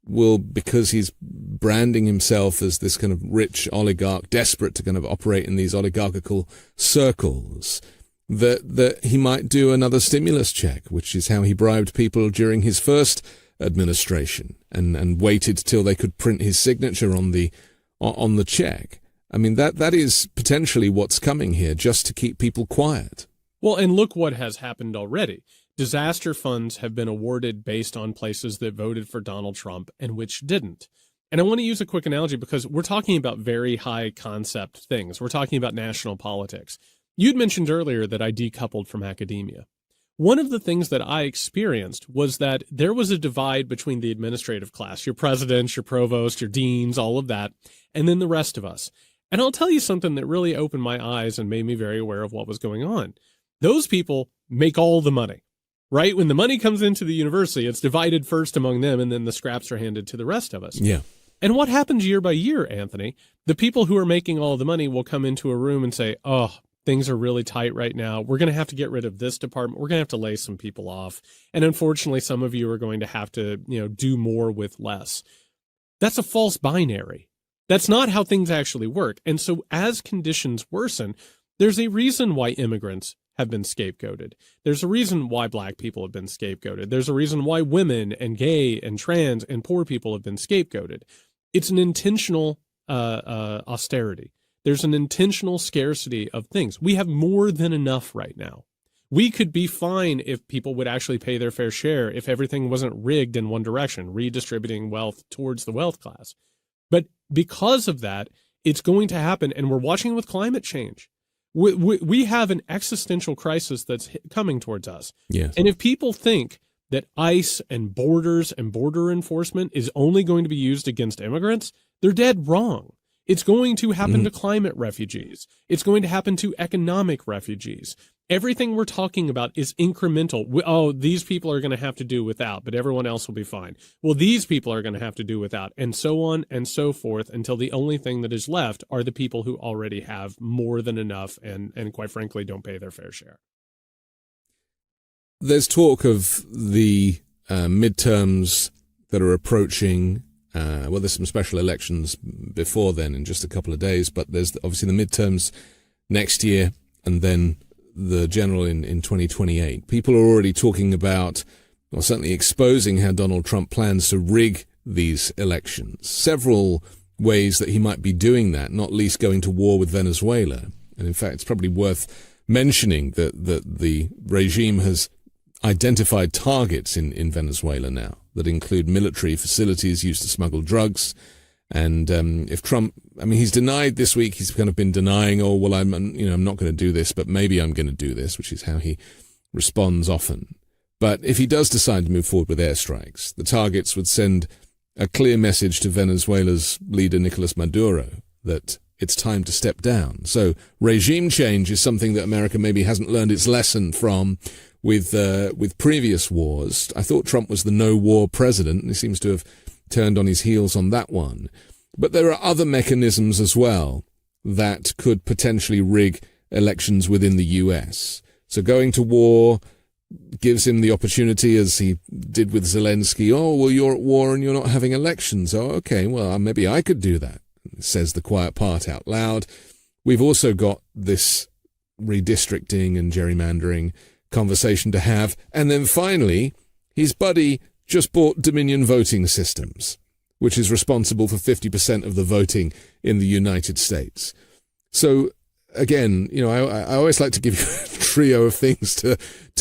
will, because he's branding himself as this kind of rich oligarch, desperate to kind of operate in these oligarchical circles, that he might do another stimulus check, which is how he bribed people during his first administration and waited till they could print his signature on the check. I mean, that is potentially what's coming here, just to keep people quiet. Well, and look what has happened already. Disaster funds have been awarded based on places that voted for Donald Trump and which didn't. And I want to use a quick analogy because we're talking about very high concept things. We're talking about national politics. You'd mentioned earlier that I decoupled from academia. One of the things that I experienced was that there was a divide between the administrative class, your presidents, your provosts, your deans, all of that, and then the rest of us. And I'll tell you something that really opened my eyes and made me very aware of what was going on. Those people make all the money, right? When the money comes into the university, it's divided first among them, and then the scraps are handed to the rest of us. Yeah. And what happens year by year, Anthony? The people who are making all the money will come into a room and say, oh, things are really tight right now. We're going to have to get rid of this department. We're going to have to lay some people off. And unfortunately, some of you are going to have to, do more with less. That's a false binary. That's not how things actually work. And so as conditions worsen, there's a reason why immigrants have been scapegoated. There's a reason why black people have been scapegoated. There's a reason why women and gay and trans and poor people have been scapegoated. It's an intentional austerity. There's an intentional scarcity of things. We have more than enough right now. We could be fine if people would actually pay their fair share, if everything wasn't rigged in one direction, redistributing wealth towards the wealth class. But because of that, it's going to happen, and we're watching with climate change. We have an existential crisis that's coming towards us. Yes. And if people think that ICE and borders and border enforcement is only going to be used against immigrants, they're dead wrong. It's going to happen to climate refugees. It's going to happen to economic refugees. Everything we're talking about is incremental. These people are going to have to do without, but everyone else will be fine. Well, these people are going to have to do without, and so on and so forth, until the only thing that is left are the people who already have more than enough and quite frankly, don't pay their fair share. There's talk of the midterms that are approaching. There's some special elections before then in just a couple of days, but there's obviously the midterms next year and then the general in 2028. People are already talking about, or certainly exposing, how Donald Trump plans to rig these elections. Several ways that he might be doing that, not least going to war with Venezuela. And in fact, it's probably worth mentioning that the regime has identified targets in Venezuela now that include military facilities used to smuggle drugs. And if Trump, he's denied this week, he's kind of been denying, I'm not going to do this, but maybe I'm going to do this, which is how he responds often. But if he does decide to move forward with airstrikes, the targets would send a clear message to Venezuela's leader, Nicolas Maduro, that it's time to step down. So regime change is something that America maybe hasn't learned its lesson from with previous wars. I thought Trump was the no-war president, and he seems to have turned on his heels on that one. But there are other mechanisms as well that could potentially rig elections within the U.S. So going to war gives him the opportunity, as he did with Zelensky, you're at war and you're not having elections. Okay, maybe I could do that, says the quiet part out loud. We've also got this redistricting and gerrymandering conversation to have. And then finally, his buddy just bought Dominion Voting Systems, which is responsible for 50% of the voting in the United States. So again, I always like to give you a trio of things to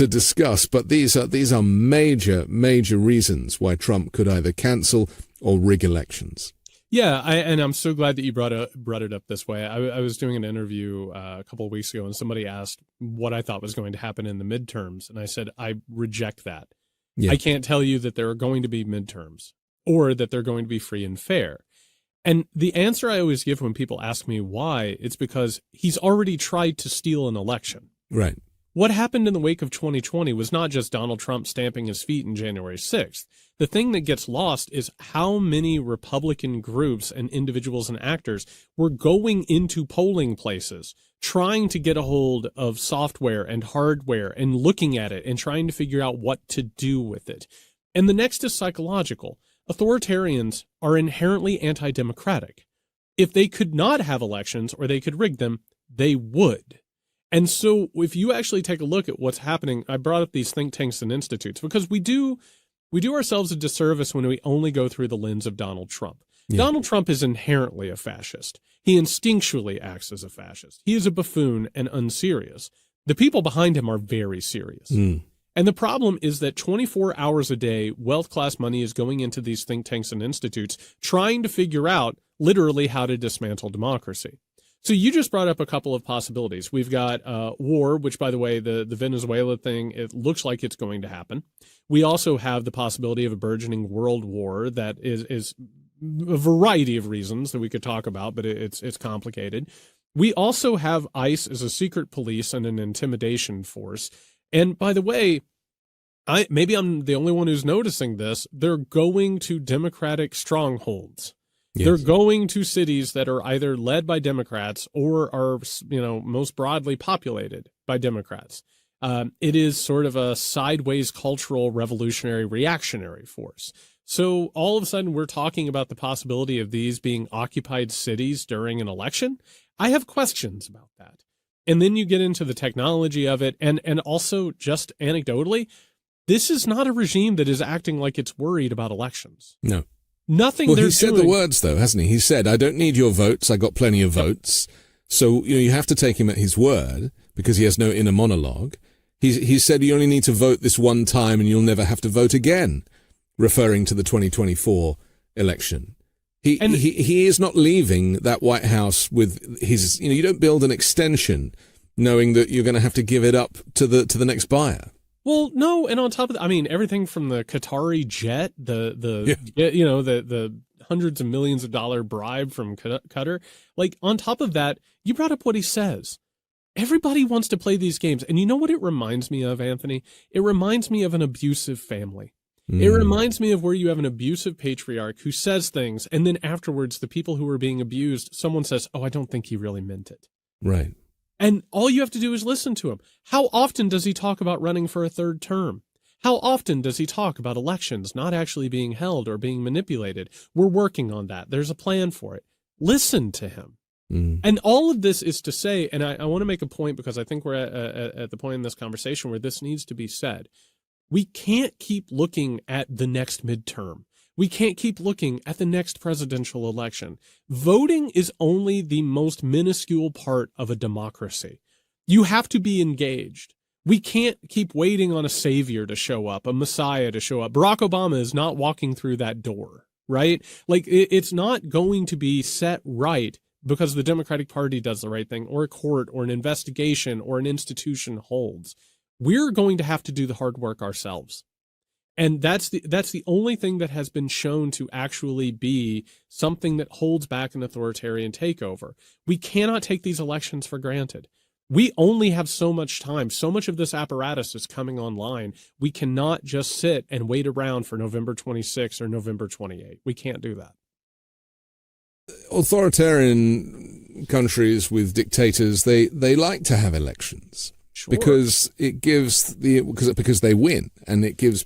discuss, but these are major reasons why Trump could either cancel or rig elections. Yeah, and I'm so glad that you brought it up this way. I was doing an interview a couple of weeks ago, and somebody asked what I thought was going to happen in the midterms, and I said I reject that. Yeah. I can't tell you that there are going to be midterms or that they're going to be free and fair. And the answer I always give when people ask me why, it's because he's already tried to steal an election. Right. What happened in the wake of 2020 was not just Donald Trump stamping his feet in January 6th. The thing that gets lost is how many Republican groups and individuals and actors were going into polling places, trying to get a hold of software and hardware and looking at it and trying to figure out what to do with it. And the next is psychological. Authoritarians are inherently anti-democratic. If they could not have elections or they could rig them, they would. And so if you actually take a look at what's happening, I brought up these think tanks and institutes because we do ourselves a disservice when we only go through the lens of Donald Trump. Yeah. Donald Trump is inherently a fascist. He instinctually acts as a fascist. He is a buffoon and unserious. The people behind him are very serious. And the problem is that 24 hours a day, wealth class money is going into these think tanks and institutes trying to figure out literally how to dismantle democracy. So you just brought up a couple of possibilities. We've got war, which, by the way, the Venezuela thing, it looks like it's going to happen. We also have the possibility of a burgeoning world war that is a variety of reasons that we could talk about, but it's complicated. We also have ICE as a secret police and an intimidation force. And by the way, maybe I'm the only one who's noticing this. They're going to Democratic strongholds. Yes. They're going to cities that are either led by Democrats or are, most broadly populated by Democrats. It is sort of a sideways cultural revolutionary reactionary force. So all of a sudden we're talking about the possibility of these being occupied cities during an election. I have questions about that. And then you get into the technology of it. And also just anecdotally, this is not a regime that is acting like it's worried about elections. No. Nothing. Well, he said the words, though, hasn't he? He said, I don't need your votes. I got plenty of votes. So you have to take him at his word because he has no inner monologue. He said you only need to vote this one time and you'll never have to vote again, referring to the 2024 election. He is not leaving that White House with his, you don't build an extension knowing that you're going to have to give it up to the next buyer. Well, no, and on top of that, I mean, everything from the Qatari jet, the hundreds of millions of dollar bribe from Qatar, like on top of that, you brought up what he says. Everybody wants to play these games. And you know what it reminds me of, Anthony? It reminds me of an abusive family. It reminds me of where you have an abusive patriarch who says things, and then afterwards, the people who are being abused, someone says, oh, I don't think he really meant it. Right. And all you have to do is listen to him. How often does he talk about running for a third term? How often does he talk about elections not actually being held or being manipulated? We're working on that. There's a plan for it. Listen to him. And all of this is to say, and I want to make a point because I think we're at the point in this conversation where this needs to be said. We can't keep looking at the next midterm. We can't keep looking at the next presidential election. Voting is only the most minuscule part of a democracy. You have to be engaged. We can't keep waiting on a savior to show up, a messiah to show up. Barack Obama is not walking through that door, right? Like, it's not going to be set right because the Democratic Party does the right thing, or a court, or an investigation, or an institution holds. We're going to have to do the hard work ourselves. And that's the only thing that has been shown to actually be something that holds back an authoritarian takeover. We cannot take these elections for granted. We only have so much time. So much of this apparatus is coming online. We cannot just sit and wait around for November 26th or November 28th. We can't do that. Authoritarian countries with dictators, they like to have elections. Sure. Because it gives because they win, and it gives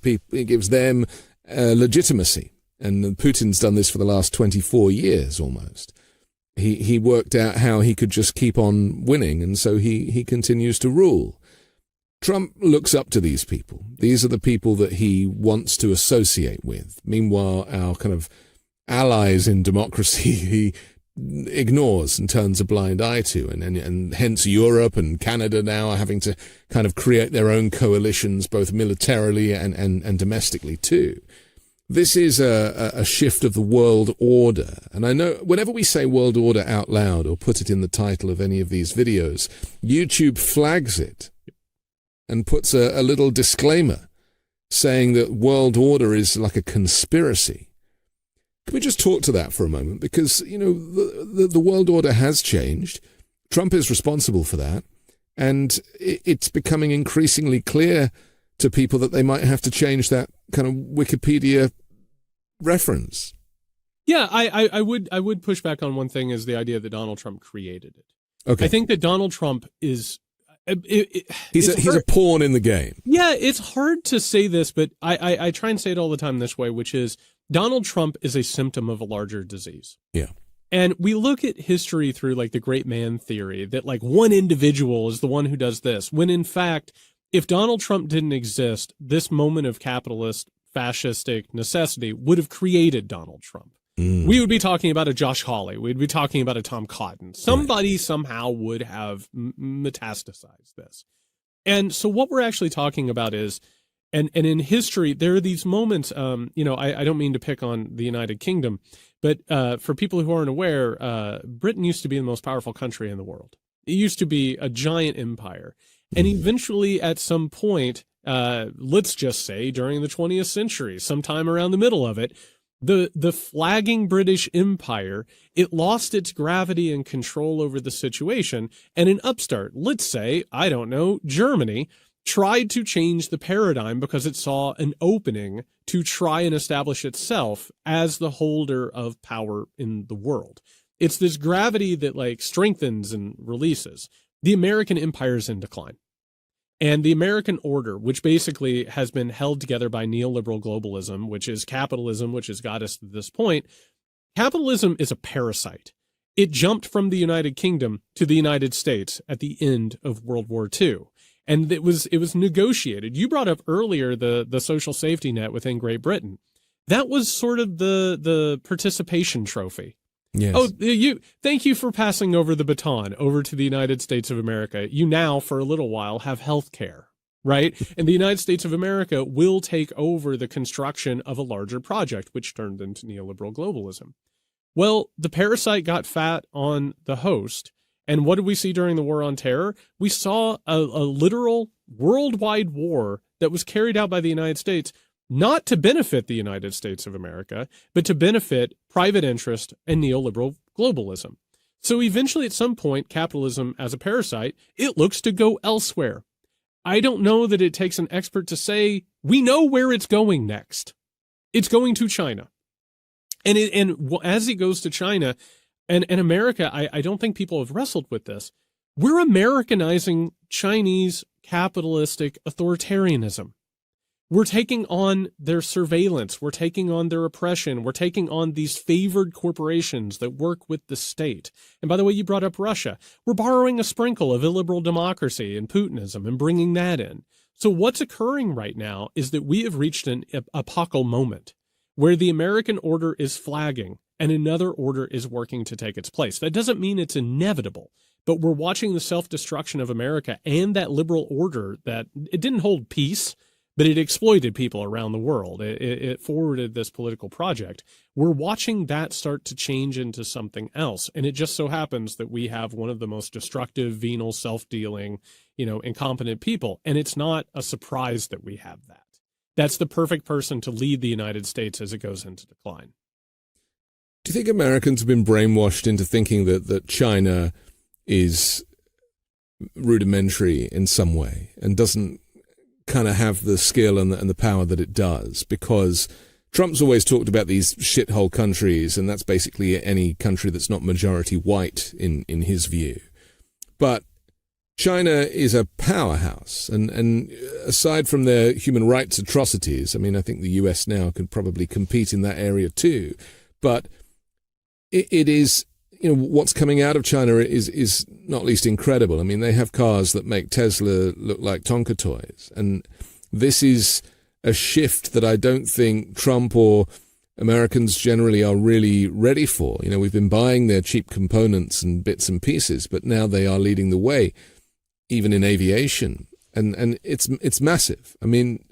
them legitimacy. And Putin's done this for the last 24 years almost. He worked out how he could just keep on winning, and so he continues to rule. Trump looks up to these people. These are the people that he wants to associate with. Meanwhile, our kind of allies in democracy, he ignores and turns a blind eye to, and hence Europe and Canada now are having to kind of create their own coalitions, both militarily and domestically too. this is a shift of the world order. And I know whenever we say world order out loud or put it in the title of any of these videos, YouTube flags it and puts a little disclaimer saying that world order is like a conspiracy. Can we just talk to that for a moment? Because, you know, the world order has changed. Trump is responsible for that. And it's becoming increasingly clear to people that they might have to change that kind of Wikipedia reference. Yeah, I would push back on one thing, is the idea that Donald Trump created it. Okay. I think that Donald Trump is... He's a pawn in the game. Yeah, it's hard to say this, but I try and say it all the time this way, which is Donald Trump is a symptom of a larger disease. Yeah. And we look at history through like the great man theory, that like one individual is the one who does this, when in fact, if Donald Trump didn't exist, this moment of capitalist fascistic necessity would have created Donald Trump. We would be talking about a Josh Hawley. We'd be talking about a Tom Cotton. Somebody somehow would have metastasized this. And so what we're actually talking about is, and in history, there are these moments, I don't mean to pick on the United Kingdom, but for people who aren't aware, Britain used to be the most powerful country in the world. It used to be a giant empire. And eventually, at some point, let's just say during the 20th century, sometime around the middle of it, the flagging British Empire, it lost its gravity and control over the situation, and an upstart, let's say, I don't know, Germany, tried to change the paradigm because it saw an opening to try and establish itself as the holder of power in the world. It's this gravity that like strengthens and releases. The American empire is in decline. And the American order, which basically has been held together by neoliberal globalism, which is capitalism, which has got us to this point, capitalism is a parasite. It jumped from the United Kingdom to the United States at the end of World War II. And it was negotiated. You brought up earlier the social safety net within Great Britain. That was sort of the participation trophy. Yes. Oh, thank you for passing over the baton over to the United States of America. You now, for a little while, have health care, right? And the United States of America will take over the construction of a larger project, which turned into neoliberal globalism. Well, the parasite got fat on the host. And what did we see during the War on Terror? We saw a literal worldwide war that was carried out by the United States, not to benefit the United States of America, but to benefit private interest and neoliberal globalism. So eventually, at some point, capitalism as a parasite, it looks to go elsewhere. I don't know that it takes an expert to say, we know where it's going next. It's going to China. And as it goes to China, and America, I don't think people have wrestled with this. We're Americanizing Chinese capitalistic authoritarianism. We're taking on their surveillance. We're taking on their oppression. We're taking on these favored corporations that work with the state. And by the way, you brought up Russia. We're borrowing a sprinkle of illiberal democracy and Putinism and bringing that in. So what's occurring right now is that we have reached an epochal moment where the American order is flagging and another order is working to take its place. That doesn't mean it's inevitable, but we're watching the self-destruction of America and that liberal order that it didn't hold peace, but it exploited people around the world. It forwarded this political project. We're watching that start to change into something else. And it just so happens that we have one of the most destructive, venal, self-dealing, incompetent people. And it's not a surprise that we have that. That's the perfect person to lead the United States as it goes into decline. Do you think Americans have been brainwashed into thinking that China is rudimentary in some way and doesn't kind of have the skill and the power that it does? Because Trump's always talked about these shithole countries, and that's basically any country that's not majority white in his view. But China is a powerhouse, and aside from their human rights atrocities, I mean, I think the US now could probably compete in that area too. But it is, what's coming out of China is not least incredible. I mean, they have cars that make Tesla look like Tonka toys. And this is a shift that I don't think Trump or Americans generally are really ready for. We've been buying their cheap components and bits and pieces, but now they are leading the way, even in aviation. And it's massive. I mean,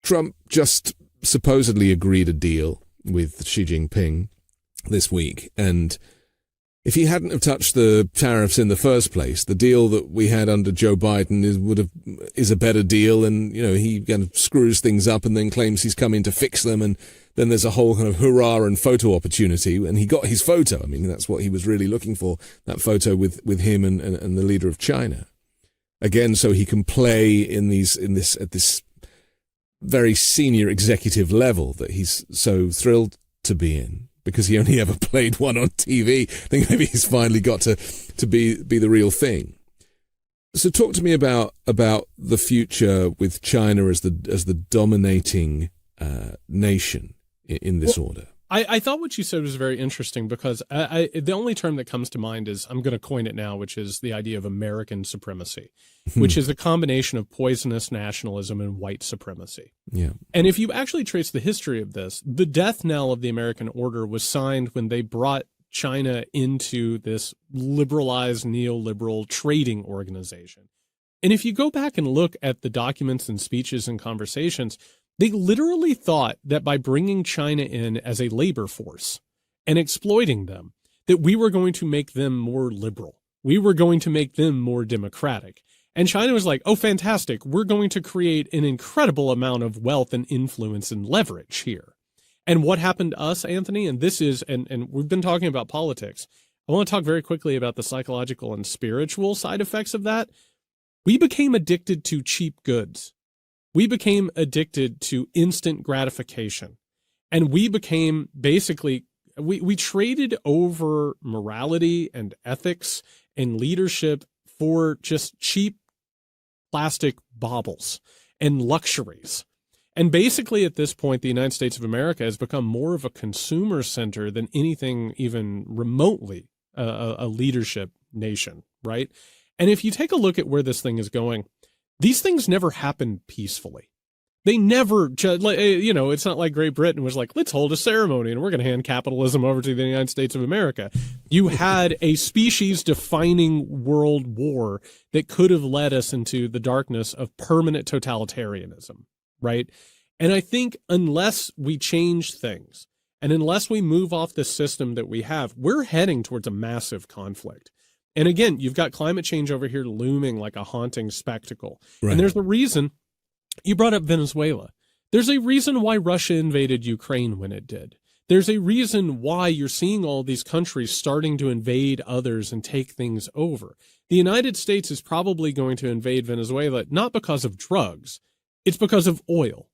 Trump just supposedly agreed a deal with Xi Jinping this week, and if he hadn't have touched the tariffs in the first place, the deal that we had under Joe Biden is a better deal, and he kind of screws things up and then claims he's come in to fix them, and then there's a whole kind of hurrah and photo opportunity, and he got his photo. I mean, that's what he was really looking for, that photo with him and the leader of China. Again, so he can play at this very senior executive level that he's so thrilled to be in, because he only ever played one on TV. I think maybe he's finally got to be the real thing. So talk to me about the future with China as the dominating nation in this order. I thought what you said was very interesting, because the only term that comes to mind is, I'm going to coin it now, which is the idea of American supremacy, which is a combination of poisonous nationalism and white supremacy. Yeah. And if you actually trace the history of this, the death knell of the American order was signed when they brought China into this liberalized neoliberal trading organization. And if you go back and look at the documents and speeches and conversations, they literally thought that by bringing China in as a labor force and exploiting them, that we were going to make them more liberal. We were going to make them more democratic. And China was like, oh, fantastic. We're going to create an incredible amount of wealth and influence and leverage here. And what happened to us, Anthony, and this is, and we've been talking about politics. I want to talk very quickly about the psychological and spiritual side effects of that. We became addicted to cheap goods. We became addicted to instant gratification. And we became basically, we traded over morality and ethics and leadership for just cheap plastic baubles and luxuries. And basically at this point, the United States of America has become more of a consumer center than anything even remotely a leadership nation, right? And if you take a look at where this thing is going, these things never happened peacefully. They never, it's not like Great Britain was like, let's hold a ceremony and we're going to hand capitalism over to the United States of America. You had a species-defining world war that could have led us into the darkness of permanent totalitarianism, right? And I think unless we change things and unless we move off the system that we have, we're heading towards a massive conflict. And again, you've got climate change over here looming like a haunting spectacle. Right. And there's a reason. You brought up Venezuela. There's a reason why Russia invaded Ukraine when it did. There's a reason why you're seeing all these countries starting to invade others and take things over. The United States is probably going to invade Venezuela, not because of drugs. It's because of oil.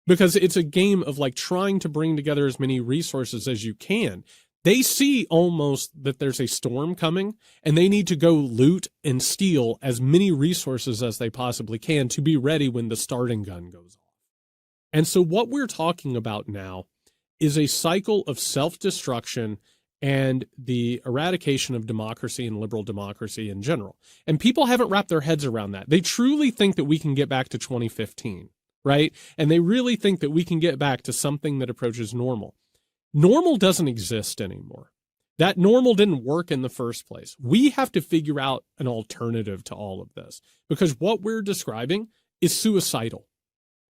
Because it's a game of like trying to bring together as many resources as you can. They see almost that there's a storm coming, and they need to go loot and steal as many resources as they possibly can to be ready when the starting gun goes off. And so what we're talking about now is a cycle of self-destruction and the eradication of democracy and liberal democracy in general. And people haven't wrapped their heads around that. They truly think that we can get back to 2015, right? And they really think that we can get back to something that approaches normal. Normal doesn't exist anymore. That normal didn't work in the first place. We have to figure out an alternative to all of this, because what we're describing is suicidal.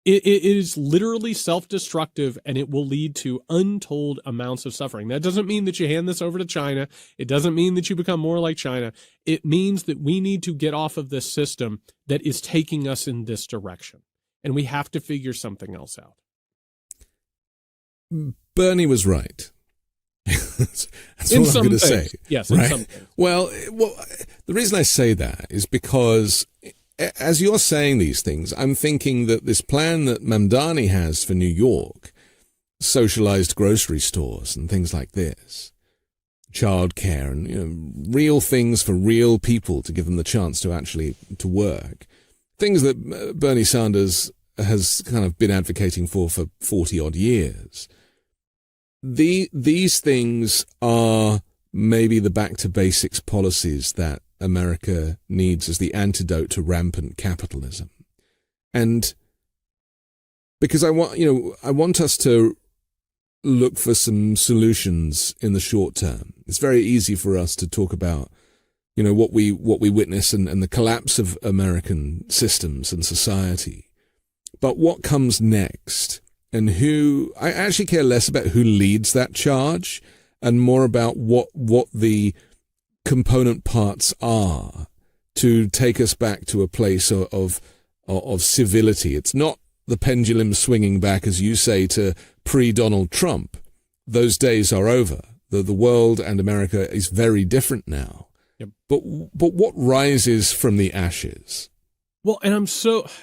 It is literally self-destructive, and it will lead to untold amounts of suffering. That doesn't mean that you hand this over to China. It doesn't mean that you become more like China. It means that we need to get off of this system that is taking us in this direction, and we have to figure something else out. Bernie was right. That's in all I'm going to say. Yes, right? In some things. Well, the reason I say that is because as you're saying these things, I'm thinking that this plan that Mamdani has for New York, socialized grocery stores and things like this, childcare and real things for real people to give them the chance to actually to work, things that Bernie Sanders has kind of been advocating for 40 odd years. These things are maybe the back to basics policies that America needs as the antidote to rampant capitalism. And because I want us to look for some solutions in the short term. It's very easy for us to talk about, what we witness and the collapse of American systems and society. But what comes next? and who, I actually care less about who leads that charge and more about what the component parts are to take us back to a place of civility. It's not the pendulum swinging back, as you say, to pre-Donald Trump. Those days are over. The world and America is very different now. Yep. But what rises from the ashes? Well, and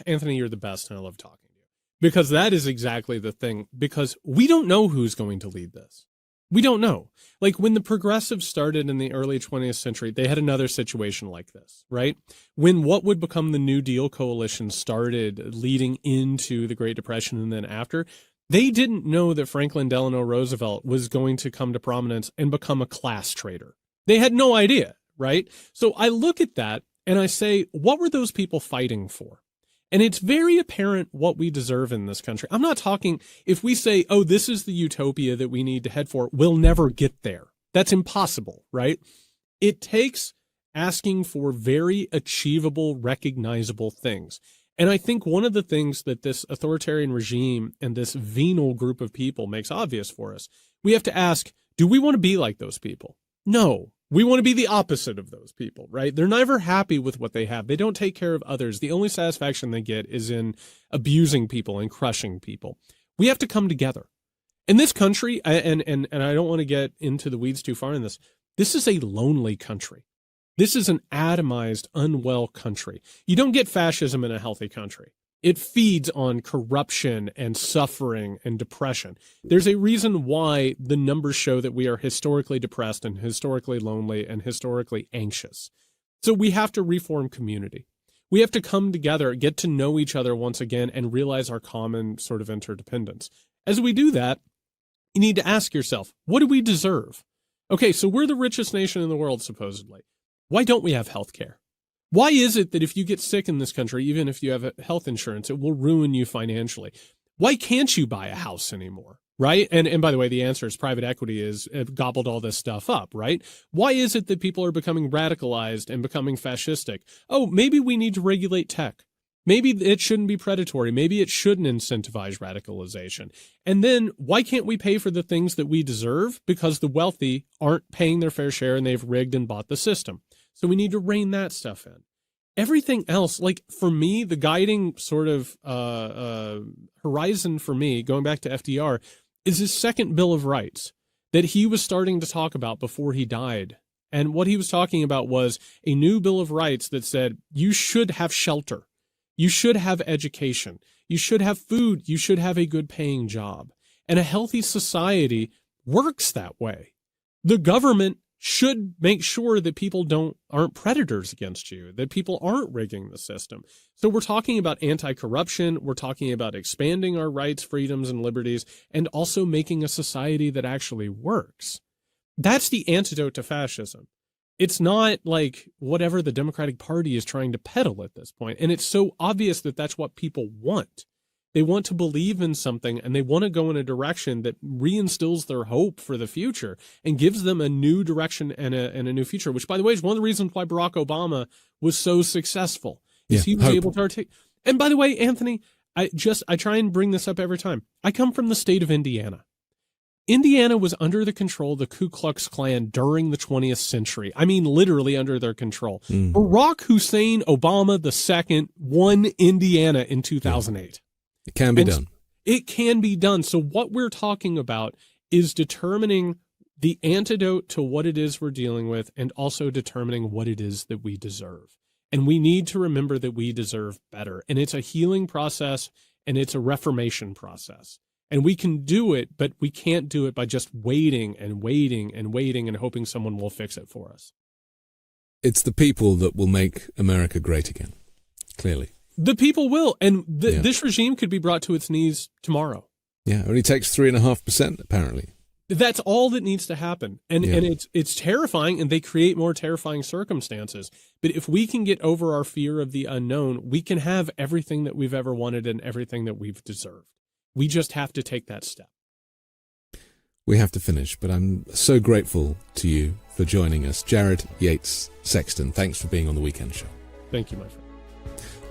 Anthony, you're the best, and I love talking to you. Because that is exactly the thing. Because we don't know who's going to lead this. We don't know. Like when the progressives started in the early 20th century, they had another situation like this, right? When what would become the New Deal coalition started leading into the Great Depression and then after, they didn't know that Franklin Delano Roosevelt was going to come to prominence and become a class traitor. They had no idea, right? So I look at that and I say, what were those people fighting for? And it's very apparent what we deserve in this country. I'm not talking, if we say, oh, this is the utopia that we need to head for, we'll never get there. That's impossible, right? It takes asking for very achievable, recognizable things. And I think one of the things that this authoritarian regime and this venal group of people makes obvious for us, we have to ask, do we want to be like those people? No. We want to be the opposite of those people, right? They're never happy with what they have. They don't take care of others. The only satisfaction they get is in abusing people and crushing people. We have to come together. In this country, and I don't want to get into the weeds too far in this, this is a lonely country. This is an atomized, unwell country. You don't get fascism in a healthy country. It feeds on corruption and suffering and depression. There's a reason why the numbers show that we are historically depressed and historically lonely and historically anxious. So we have to reform community. We have to come together, get to know each other once again, and realize our common sort of interdependence. As we do that, you need to ask yourself, what do we deserve? Okay, so we're the richest nation in the world, supposedly. Why don't we have health care? Why is it that if you get sick in this country, even if you have health insurance, it will ruin you financially? Why can't you buy a house anymore, right? And by the way, the answer is private equity has gobbled all this stuff up, right? Why is it that people are becoming radicalized and becoming fascistic? Oh, maybe we need to regulate tech. Maybe it shouldn't be predatory. Maybe it shouldn't incentivize radicalization. And then why can't we pay for the things that we deserve? Because the wealthy aren't paying their fair share and they've rigged and bought the system. So we need to rein that stuff in. Everything else, like for me, the guiding sort of horizon for me, going back to FDR, is his second Bill of Rights that he was starting to talk about before he died. And what he was talking about was a new Bill of Rights that said you should have shelter, you should have education, you should have food, you should have a good paying job. And a healthy society works that way. The government should make sure that people aren't predators against you, that people aren't rigging the system. So we're talking about anti-corruption, we're talking about expanding our rights, freedoms, and liberties, and also making a society that actually works. That's the antidote to fascism. It's not like whatever the Democratic Party is trying to peddle at this point. And it's so obvious that that's what people want. They want to believe in something and they want to go in a direction that reinstills their hope for the future and gives them a new direction and a new future, which, by the way, is one of the reasons why Barack Obama was so successful. He was able to articulate. And by the way, Anthony, I try and bring this up every time. I come from the state of Indiana. Indiana was under the control of the Ku Klux Klan during the 20th century. I mean, literally under their control. Barack Hussein Obama II won Indiana in 2008. It can be done. It can be done. So what we're talking about is determining the antidote to what it is we're dealing with and also determining what it is that we deserve. And we need to remember that we deserve better. And it's a healing process and it's a reformation process. And we can do it, but we can't do it by just waiting and waiting and waiting and hoping someone will fix it for us. It's the people that will make America great again, clearly. The people will, and this regime could be brought to its knees tomorrow. Yeah, it only takes 3.5%, apparently. That's all that needs to happen. And it's terrifying, and they create more terrifying circumstances. But if we can get over our fear of the unknown, we can have everything that we've ever wanted and everything that we've deserved. We just have to take that step. We have to finish, but I'm so grateful to you for joining us. Jared Yates Sexton, thanks for being on the Weekend Show. Thank you, my friend.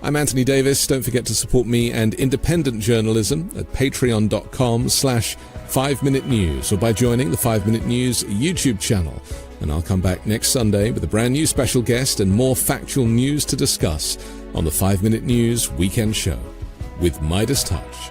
I'm Anthony Davis. Don't forget to support me and independent journalism at patreon.com/5Minute News or by joining the 5 Minute News YouTube channel. And I'll come back next Sunday with a brand new special guest and more factual news to discuss on the 5 Minute News Weekend Show with Midas Touch.